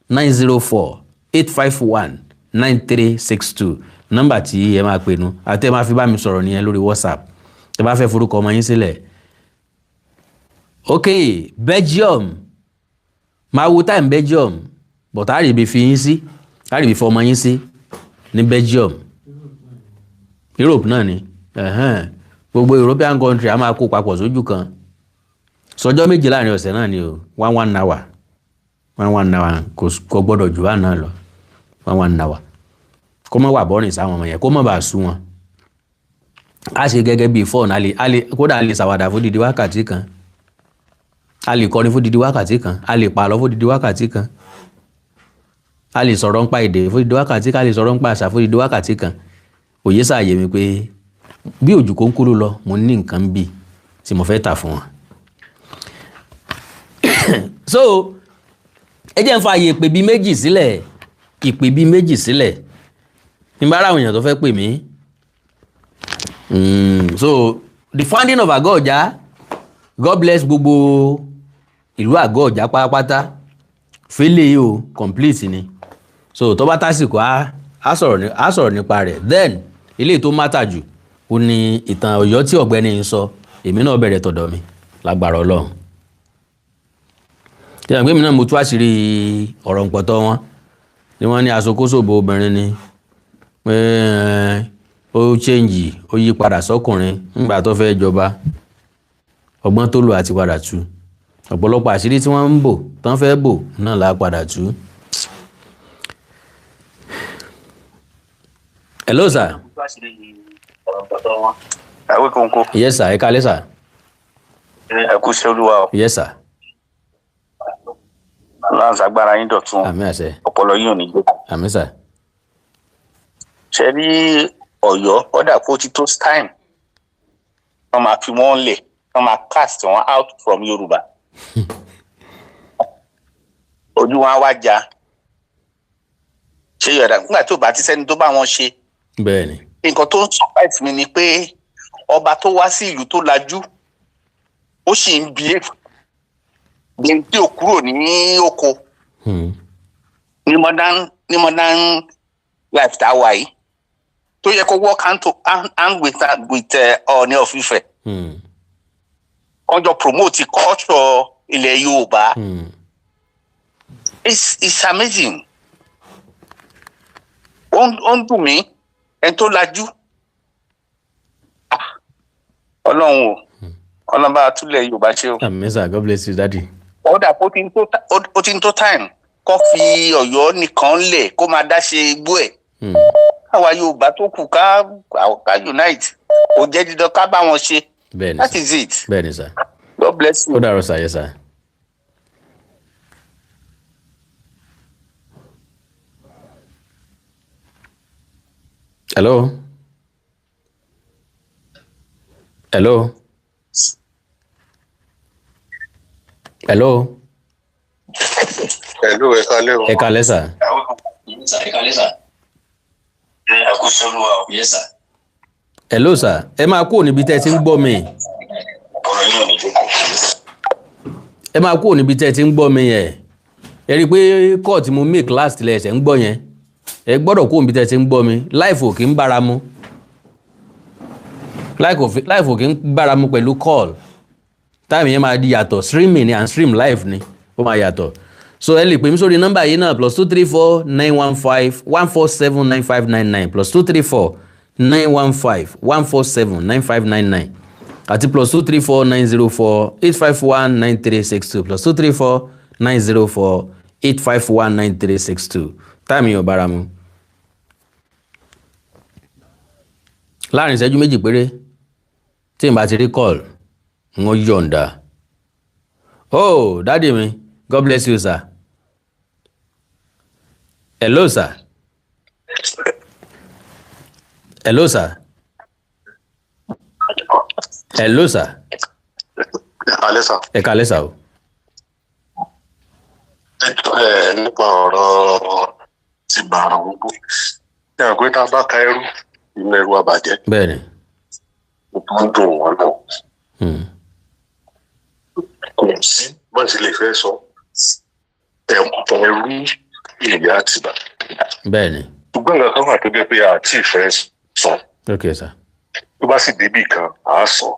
904 851 9362 nọ́mbà tí ẹ máa pè nú àti ẹ máa fi bá mi sọ̀rọ̀ nìyẹn lórí WhatsApp tẹ bá fẹ́ forúkọ ọmọ yín sílẹ̀ ok Belgium máa wo time Belgium but a rí ibi fi yín sí a rí ibi fọmọ yín sí ní Belgium Europe náà ni gbogbo European country a máa kó papọ̀ sójú kan sọjọ́ méje láàrin ọ̀sẹ̀ náà ni o 1 hour kò gbọ́dọ̀ jù bá náà lọ 1 hour kó mọ̀ wà bọ́rin sáwọn ọmọ yẹn kó mọ̀ bá sú wọn a ṣe gẹ́gẹ́ bí fọ́ọ̀nù kódà a lè ṣàwàdà fún dídí wákàtí kan a lè kọrin fún dídí wákàtí kan a lè pàlọ́ fún dídí wákàtí kan a lè sọ̀rọ̀ ń pa èdè fún dídí wákàtí kan a lè sọ̀rọ̀ ń pa àṣà fún dídí wákàtí kan òye ṣàyè mi pé bí òjò kó ń kúrò lọ mo ní nǹkan bí tí mo fẹ́ tà fún wọn. so ẹ jẹ́ ń fa àyè ìpè bíi méjì sílẹ̀ ní bá ráwọn èèyàn tó fẹ́ pè mí. So the founding of àgọ́ ọ̀já God bless gbogbo ìlú àgọ́ ọ̀já pátápátá fẹ́lẹ̀ o complete ni so tó bá tásìkò á sọ̀rọ̀ nípa rẹ̀ then eléyìí tó mátà jù ó ní ìtàn Ọ̀yọ́ tí ọ̀gbẹ́ni ń sọ èmi náà bẹ̀rẹ̀ tọ̀dọ̀ mi lágbára Ọlọ́run tí àwọn èmi náà mo tú àṣírí ọ̀rọ̀ ǹpọ̀tọ́ wọn ni wọ́n ní aṣokóṣòbò obìnrin ni ó change ó yí padà sọ́kùnrin nígbà tó fẹ́ jọba ọgbọ́n tó lò àti padà tú ọ̀pọ̀lọpọ̀ àṣírí tí wọ́n ń bò tán fẹ́ bò náà là á padà tú. Hello sir. Awikonko. Yes sir, ẹ kálẹ́ sir. Ẹ kú iṣẹ́ Olúwa o. Yes sir. Láǹsì agbára yín dọ̀tun. Àmín àṣẹ. Ọpọlọ yín ò ní gbé. Àmín sir. Ṣé rí Ọ̀yọ́ ọ̀dà kó ti tó time wọ́n máa fi wọ́n lẹ̀ wọ́n máa cast wọn out from Yorùbá. Ojú wọn á wá já. Ṣé yọ̀dà nígbà tó bá ti sẹ́ni tó bá wọn ṣe. Bẹ́ẹ̀ni. Nǹkan tó ń surprise mi ni pé ọba tó wá sí ìlú tó lajú ó sì ń bí bí tí ò kúrò ní oko ní modern life tá a wà yìí tó yẹ kó work hand with Ọọ̀ni of Ifẹ̀ kọjọ promote culture ilẹ̀ Yorùbá. It's amazing. Ó ń dùn mí ẹni tó lajú Ọlọ́run o Ọlọ́run bá túlẹ̀ Yorùbá ṣe o. Àmín sir, God bless you daddy. Ọ̀dà ó ti ń tó time kó fi Ọ̀yọ́ nìkan lẹ̀ kó máa dá ṣe igbó ẹ̀. Àwa Yorùbá tó kù ká unite kò jẹ́ dídán ká bá wọn ṣe. Bẹ́ẹ̀ni that sir. is it. Bẹ́ẹ̀ni sir. God bless you. Ó dàrọ̀ sir, yes sir. Hello. Hello. Hello. Hello, ẹ kálẹ́ o. Ẹ kálẹ́ sir. Ẹ kálẹ́ sà. Ẹ kú iṣẹ́ Olúwa o. Yes sir. Hello sir. Ẹ máa kúrò níbi tẹ́ ẹ ti ń gbọ́ mi. Ọ̀rọ̀ yín ò ní jókòó. Ẹ máa kúrò níbi tẹ́ ẹ ti ń gbọ́ mi yẹn. Ẹ rí i pé call tí mo make last lẹ̀ ẹ̀sẹ̀ ń gbọ́ yẹn. Ẹ gbọ́dọ̀ kúrò níbi tẹ́ ẹ ti ń gbọ́ mi. Life ò kì í bára mu. Life ò kì í bára mu pẹ̀lú call. Táìmù yẹn máa di yàtọ̀, streaming ni and stream live ni ó máa yàtọ̀. So ẹ lè pè mí sórí nọ́mbà yìí náà +234 915 147 9599 +234 915 147 9599 àti +234 904 851 9362 +234 904 851 9362 táìmù yẹn ò bára mu. Láàrin ìṣẹ́jú méjì péré tí n bá ti rí call wọ́n yọ̀ǹda. Oh, dáàdì mi, God bless you sir. Hello sir. Hello sir. Hello sir. Ẹ kálẹ́ sà. Ẹ kálẹ́ sir o. Nípa ọ̀rọ̀ ti bàrà gbogbo. Ẹ rò pé tá a bá ka ẹrú inú ẹrú àbàjẹ́. Bẹ́ẹ̀ni. Ó tó ń dùn wọ́n náà. Kò sí bọ́n ti lè fẹ́ sọ ẹrú ìyá Àtìbà. Bẹ́ẹ̀ni. Ṣùgbọ́n nǹkan kan wà tó jẹ́ pé àti ìfẹ́ sọ. Okay sir. Tó bá sì débì kan à á sọ.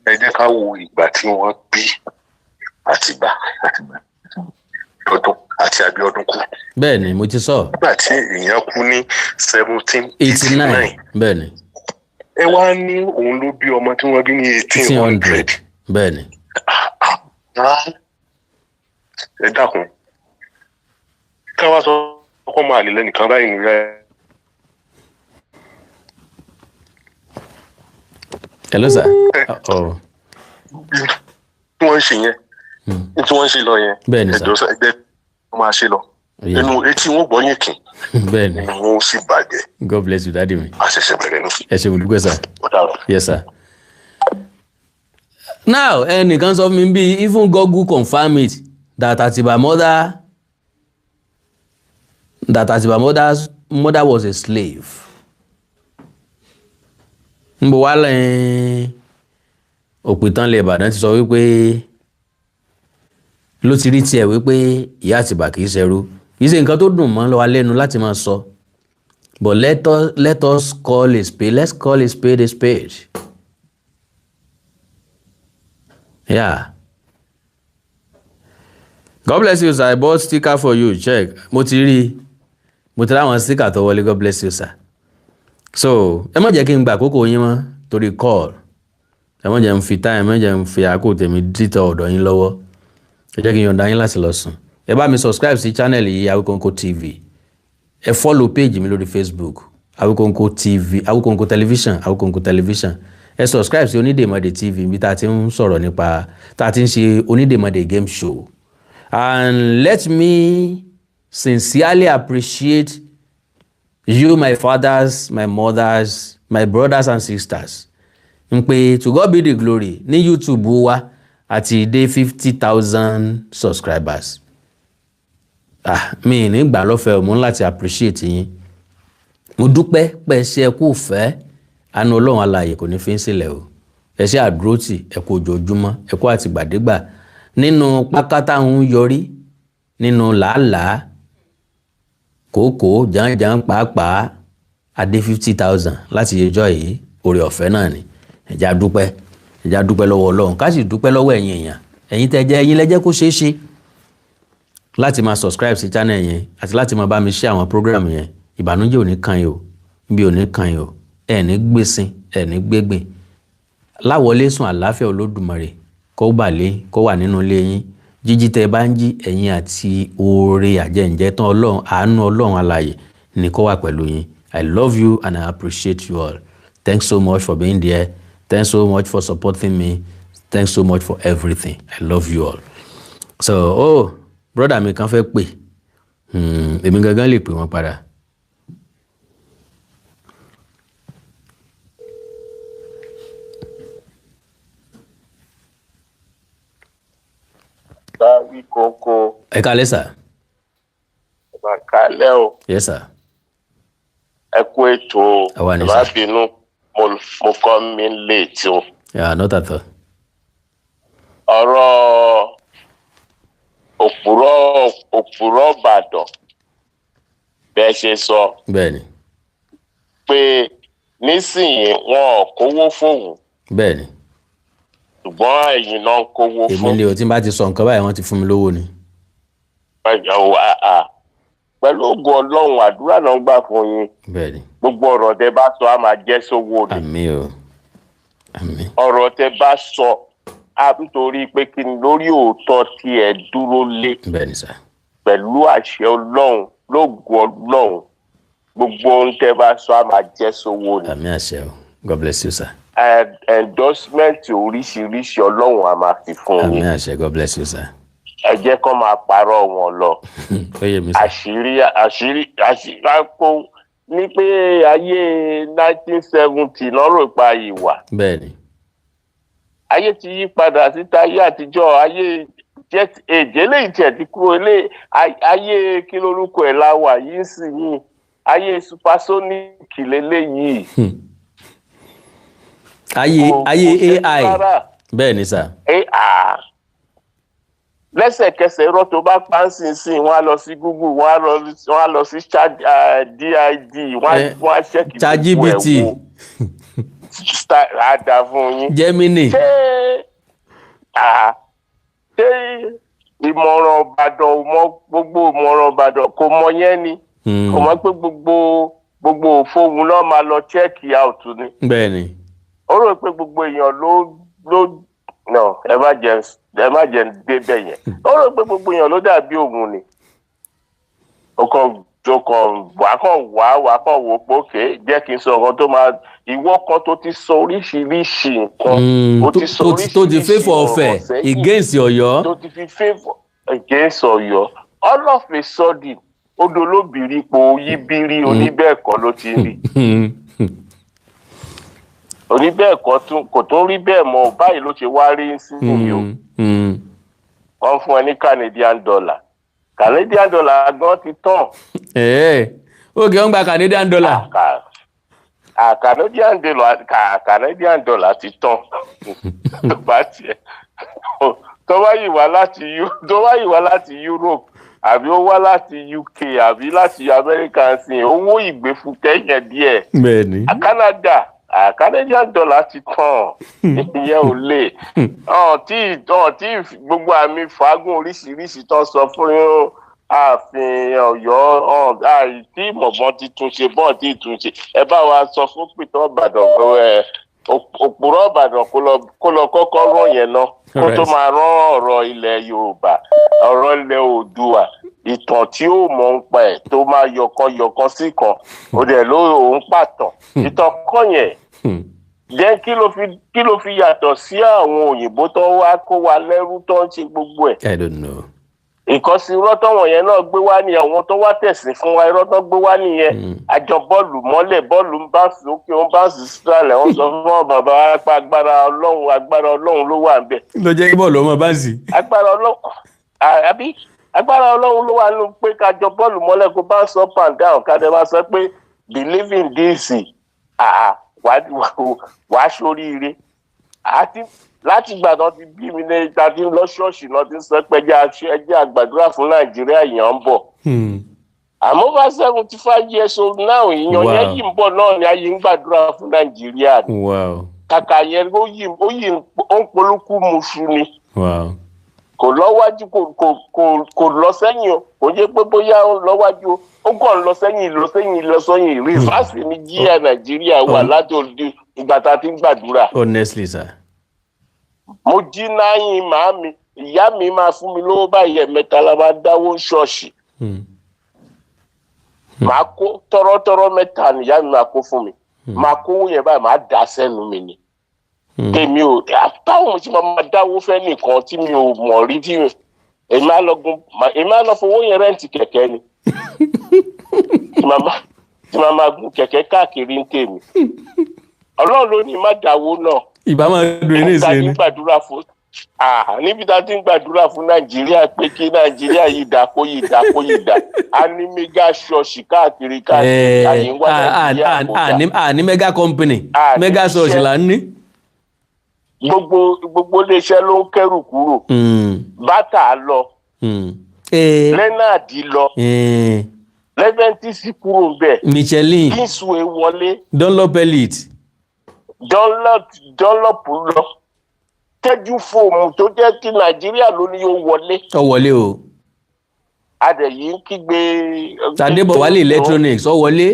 Ẹ jẹ́ ká wo ìgbà tí wọ́n bí Àtìbà àti Abíọ́dún kú. Bẹ́ẹ̀ni mo ti sọ. Nígbà tí èèyàn kú ní 1789. Bẹ́ẹ̀ni. Ẹ wá ní òun ló bí ọmọ tí wọ́n bí ní 1800. Bẹ́ẹ̀ni. Ẹ dákun ká wá sọ ọkọ máa lè lẹ́nìkan báyìí nìyẹn. Hello sir. Tí wọ́n ń ṣe yẹn tí wọ́n ń ṣe lọ yẹn Bẹ́ẹ̀ni sir. ẹ̀dọ́ ẹgbẹ́ wọ́n máa ṣe lọ inú etí wọn gbọ́ yín kì Bẹ́ẹ̀ni. inú wọn sì bàjẹ́. God bless you daddy mi. A ṣẹ̀ṣẹ̀ bẹ̀rẹ̀ nù. Ẹ ṣe olùgbé sir. Ó dàrọ̀. Yes sir. Now ẹnìkan sọ fún mi bí even Google confirm it that Atiba mother was a slave. Nbọ wá lẹ́yìn Opitan lè Ìbàdàn ti sọ wípé ló ti rí tiẹ̀ wípé ìyá Àtìbà kìí ṣẹrú kìí ṣe nǹkan tó dùn mọ́ lọ́wọ́ lẹ́nu láti máa sọ but let us call a spade, let's call a spade a spade. Yeah. God bless you sir, I bought sticker for you, check. Mo ti láwọn sticker tó wọlé, God bless you sir. so ẹ má jẹ́ kí n gbà àkókò yín mọ́ torí call ẹ má jẹ́ n fi time ẹ má jẹ́ n fi àkókò tèmi dìtọ̀ ọ̀dọ̀ yín lọ́wọ́ ẹ jẹ́ kí n yọ̀ǹda yín láti lọ sùn ẹ bá mi subscribe sí channel yìí Awikonko TV ẹ follow page mi lórí Facebook Awikonko TV Awikonko television ẹ subscribe sí Onídèmọdé TV bí tá a ti ń sọ̀rọ̀ nípa tá a ti ń ṣe Onídèmọdé game show and let me sincerely appreciate you, my fathers, my mothers, my brothers and sisters. N pé to God be the glory ní YouTube wa àti dé 50,000 subscribers. Mi ní gbà lọ́fẹ̀ẹ́ mo ń láti appreciate yín. Mo dúpẹ́ pé ṣe kú fẹ́ àánú Ọlọ́run alààyè kò ní fi ń sílẹ̀ o. Ẹ ṣe àdúrótì ẹ kú ojoojúmọ́ ẹ kú àtìgbàdégbà nínú pákátá ń yọrí nínú làálàá kòókòó jàǹjàǹ pàápàá adé 50,000 láti yẹjọ́ yìí oore ọ̀fẹ́ náà ni ẹ̀já dúpẹ́ lọ́wọ́ Ọlọ́run ká sì dúpẹ́ lọ́wọ́ ẹ̀yin èèyàn ẹ̀yin tẹ́ jẹ́ ẹ̀yin lẹ́jẹ́ kó ṣeé ṣe láti máa subscribe sí channel yẹn àti láti máa bá mi share àwọn program yẹn ìbànújẹ́ ò ní kan yìí o bí ò ní kan yìí o ẹ̀ ní gbèsìn ẹ̀ ní gbégbìn láwọlé sùn àlàáfíà Olódùmarè kó bàlẹ́ kó wà nínú ilé yín jíjí tẹ́ bá ń jí ẹ̀yin àti oore àjẹǹjẹ tán Ọlọ́run àánú Ọlọ́run alààyè ní kó wà pẹ̀lú yín. I love you and I appreciate you all. Thanks so much for being there. Thanks so much for supporting me. Thanks so much for everything. I love you all. So brother mi kan fẹ́ pè èmi gangan lè pè wọ́n padà. Awikonko. Ẹ káalẹ́ sà. Ẹ káalẹ́ o. Yes sir. Ẹ kú ètò. Àwa ni sà. Má bínú mo kọ́ mi late o. Yeah, not at all. Ọ̀rọ̀ òpùrọ̀ Ìbàdàn bẹ́ẹ̀ ṣe sọ. Bẹ́ẹ̀ni. Pé nísìnyí wọn ò kówó fóun. Bẹ́ẹ̀ni. Ṣùgbọ́n ẹ̀yin náà ń kówó fún. Èmi ni o tí n bá ti sọ nǹkan báyìí wọ́n ti fún mi lówó ni. Pẹ̀lú ògo Ọlọ́run àdúrà náà ń gbà fún yín. Bẹ́ẹ̀ni. Gbogbo ọ̀rọ̀ tẹ́ bá sọ á máa jẹ́ sówó ni. Àmín o. Àmín. Ọ̀rọ̀ tẹ́ bá sọ nítorí pé kí ni lórí òótọ́ tí ẹ dúró lé. Bẹ́ẹ̀ni sà. Pẹ̀lú àṣẹ Ọlọ́run lógo Ọlọ́run gbogbo ohun tẹ́ bá sọ á máa jẹ́ sówó ni. Àmín àṣẹ o. God bless you sir. Endorsement oríṣiríṣi Ọlọ́run á máa fi fún yín. Àmín àṣẹ. God bless you sir. Ẹ jẹ́ kó máa parọ́ wọn lọ. Ó yé mi sà. àṣírí kó ní pé ayé 1970 lọ́rọ̀ pa ìwà. Bẹ́ẹ̀ni. Ayé ti yí padà síta ayé àtijọ́ ayé jet age eléyìí tiẹ̀ ti kúrò ayé kí lórúkọ ẹ̀ la wà yìí sì yìí ayé supersonic lélẹ́yìí. ayé AI bẹ́ẹ̀ni sà. Lẹ́sẹ̀kẹsẹ̀ irọ́ tó bá pa ń sìn wọ́n á lọ sí Google wọ́n á lọ sí DID wọ́n á ṣẹ́kì gbogbo ẹ̀ wò àdá fún yín. Gemini. ṣé ìmọ̀ràn Ìbàdàn gbogbo ìmọ̀ràn Ìbàdàn kò mọ yẹn ni kò mọ̀ pé gbogbo òfòwò náà máa lọ check out ni. Bẹ́ẹ̀ni. Ó rò pé gbogbo èèyàn ló no ẹ má jẹ débẹ̀ yẹn. Ó rò pé gbogbo èèyàn ló dàbí Òun ni. Wà kàn wò pé òkè jẹ́ kí n sọ nǹkan tó máa ìwọ kan tó ti sọ oríṣiríṣi nǹkan. Tó ti favour ọ̀fẹ́ against Ọ̀yọ́. Tó ti fi favour against Ọ̀yọ́. All of a sudden odò lóbìrí po yíbírí oníbẹ̀ẹ̀kọ́ ló ti rí. Oníbẹ̀ẹ̀kọ́ kò tó rí bẹ́ẹ̀ mọ́ báyìí ló ṣe wá rí sí mi o. Wọ́n fún ẹ ní Canadian dollar gan ti tán. Ó kì í ń gba Canadian dollar. Canadian dollar ti tán. Tó bá yìí wá láti Europe àbí ó wá láti UK àbí láti America sí owó ìgbéfúkẹ́ yẹn díẹ̀. Bẹ́ẹ̀ni. Canada Canadian dollar ti tán ìyẹn ò lè tí gbogbo àmì fàágùn oríṣiríṣi tó sọ fún ààfin Ọ̀yọ́ àìtí ìmọ̀gbọ́n ti túnṣe bọ́ọ̀ tí túnṣe ẹ bá wa sọ fún Pìtàn Ìbàdàn òpùrọ́ Ìbàdàn kó lọ kọ́kọ́ rán yẹn náà kó tó máa rán ọ̀rọ̀ ilẹ̀ Yorùbá ọ̀rọ̀ ilẹ̀ Oòduà ìtàn tí ó mọ̀ ń pa ẹ̀ tó máa yọkan sí kan ó dẹ̀ ló òun pàtàn ìtàn kan yẹn jẹ́ kí ló fi yàtọ̀ sí àwọn òyìnbó tó wá kó wa lẹ́rú tó ń ṣe gbogbo ẹ̀. I don't know. ìkànsí irọ́ tọ́wọ̀n yẹn náà gbé wá ní àwọn tó wá tẹ̀sìn fún wa irọ́ tó gbé wá nìyẹn àjọ bọ́ọ̀lù mọ́lẹ̀ bọ́ọ̀lù ń bá sókè ń bá sísàlẹ̀ wọ́n sọ fún bàbá apá agbára Ọlọ́run ló wà níbẹ̀. ló jẹ́ kí bọ́ọ̀lù ọmọ bá sì. agbára Ọlọ́run ló wà nínú pé kájọ bọ́ọ̀lù mọ́lẹ̀ kó bá sọ up and down kájọ bá sọ pé believe in this wàá ṣoríire àti láti ìgbà náà ti bí mi ní tàbí lọ ṣọ́ọ̀ṣì náà ti ń sọ pé ẹjẹ́ àgbàdúrà fún Nàìjíríà yẹn ń bọ̀. àmọ́ bá 75 years old now ìyàn yẹn yìí ń bọ̀ náà ni ayé ń gbàdúrà fún Nàìjíríà ni. kàkà yẹn ó yìí ń polúkú muṣu ni. kò lọ́wájú kò lọ sẹ́yìn o kò jẹ́ pé bóyá ó lọ́wájú ó kàn lọ sẹ́yìn rìfáàsì ni jíà Nàìjíríà wà láti òde ìgbà tá a ti ń gbàdúrà. honestly sir. mo jí náyìn màámi ìyá mi máa fún mi lówó báyìí ẹ̀mẹ́ta la máa dáwó ṣọ́ọ̀ṣì. màá kó tọ́rọ́tọ́rọ́ mẹ́ta nìyá mi máa kó fún mi máa kówó yẹn báyìí máa dà sẹ́nu mi ni. èmi ò báwo mo ti máa dáwó fẹ́ nìkan tí mi ò mọ̀ rí tí èmi á lọ fowó yẹn rẹ́ǹtì kẹ̀kẹ́ ni tí màá máa gun kẹ̀kẹ́ káàkiri ń tèmi Ọlọ́run ló ní má dáwó náà. ìbá máa dùn ní ìsìn ni. níbi tá a ti ń gbàdúrà fún Nàìjíríà pé kí Nàìjíríà yìí dá kó yìí dá a ní mega ṣọ́ọ̀ṣì káàkiri àyè ń wá Nàìjíríà kó dá. a ní mega company mega ṣọ́ọ̀ṣì là ń ní. gbogbo iléeṣẹ́ ló ń kẹ́rù kúrò bàtà lọ Leonard lọ Leventis kúrò ń bẹ̀ Michelin Kingsway wọlé Dunlop Elite Dunlop lọ tẹ́jú fóòmù tó jẹ́ kí Nàìjíríà ló ní yóò wọlé. ó wọlé o. adẹ̀yí ń kígbe. Adébọ̀wálé electronics ó wọlé.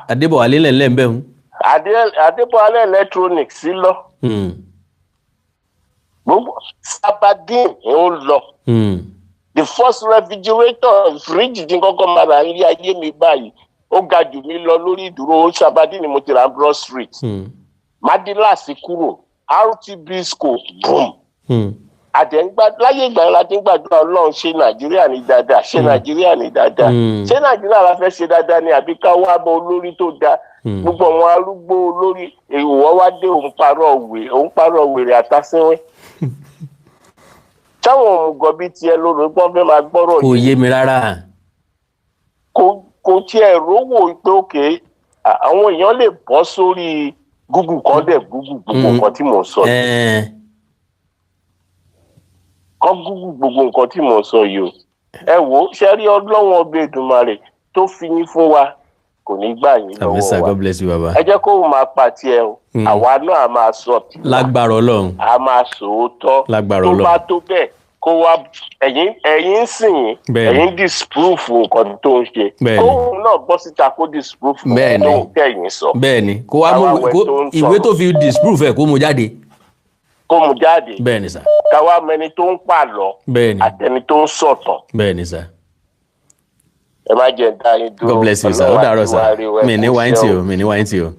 Adébọ̀wálé lẹ́lẹ́ ń bẹ̀ ń. Adébọ̀wálé electronics sí lọ. gbogbo Sabadin ó lọ. The first refrigerator fridge dín kọ́kọ́ máa rà ní ayé mi báyìí ó ga jù mí lọ lórí ìdúró Sabadin ni mo ti ra Broad Street. Madilasi kúrò RTB school boom. láyé ìgbà yẹn la ti ń gbàdúrà Ọlọ́run ṣe Nàìjíríà ní dáadáa ṣe Nàìjíríà ní dáadáá ṣé Nàìjíríà la fẹ́ ṣe dáadáa ni àbí ká wá bọ olórí tó dáa gbogbo àwọn arúgbó olórí èèwọ̀ wá dé òun parọ́ wèrè àtàsínwé. táwọn òmùgọ̀ bíi tiẹ̀ lóru gbọ́n fẹ́ máa gbọ́rọ̀ yìí. kò yé mi rárá. kò tiẹ̀ rówó pé òkè àwọn èèyàn lè bọ́ sórí Google kan dẹ̀ Google gbogbo nǹkan tí mò ń sọ yìí. kan Google gbogbo nǹkan tí mò ń sọ yìí o. ẹ wò ó ṣe rí Ọlọ́run ọba Èdùmàrè tó fi yín fún wa kò ní gbà yín lọ́wọ́ wa. God bless you baba. ẹ jẹ́ kó o máa pa tiẹ̀ o. àwa náà a máa sọ tiwa. lágbára Ọlọ́run. a máa sòótọ́. lágbára Ọlọ́run. tó bá tó bẹ́ẹ̀ kó wá ẹ̀yin sìn ẹ̀yin disproof nǹkan tó ń ṣe. kóun náà bọ́ síta kó disproof nǹkan tó ń kẹ́yìn sọ. bẹ́ẹ̀ni kó wá mú ìwé tó fi disproof ẹ̀ kó mú jáde. bẹ́ẹ̀ni sà. káwa mẹni tó ń pàlọ́. bẹ́ẹ̀ni. àtẹni tó ń sọ̀tàn. bẹ́ẹ̀ni sà. ẹ má jẹ́ dá yín dúró. God bless you sir ó dàárọ̀ sà mi ní wáyé tí o.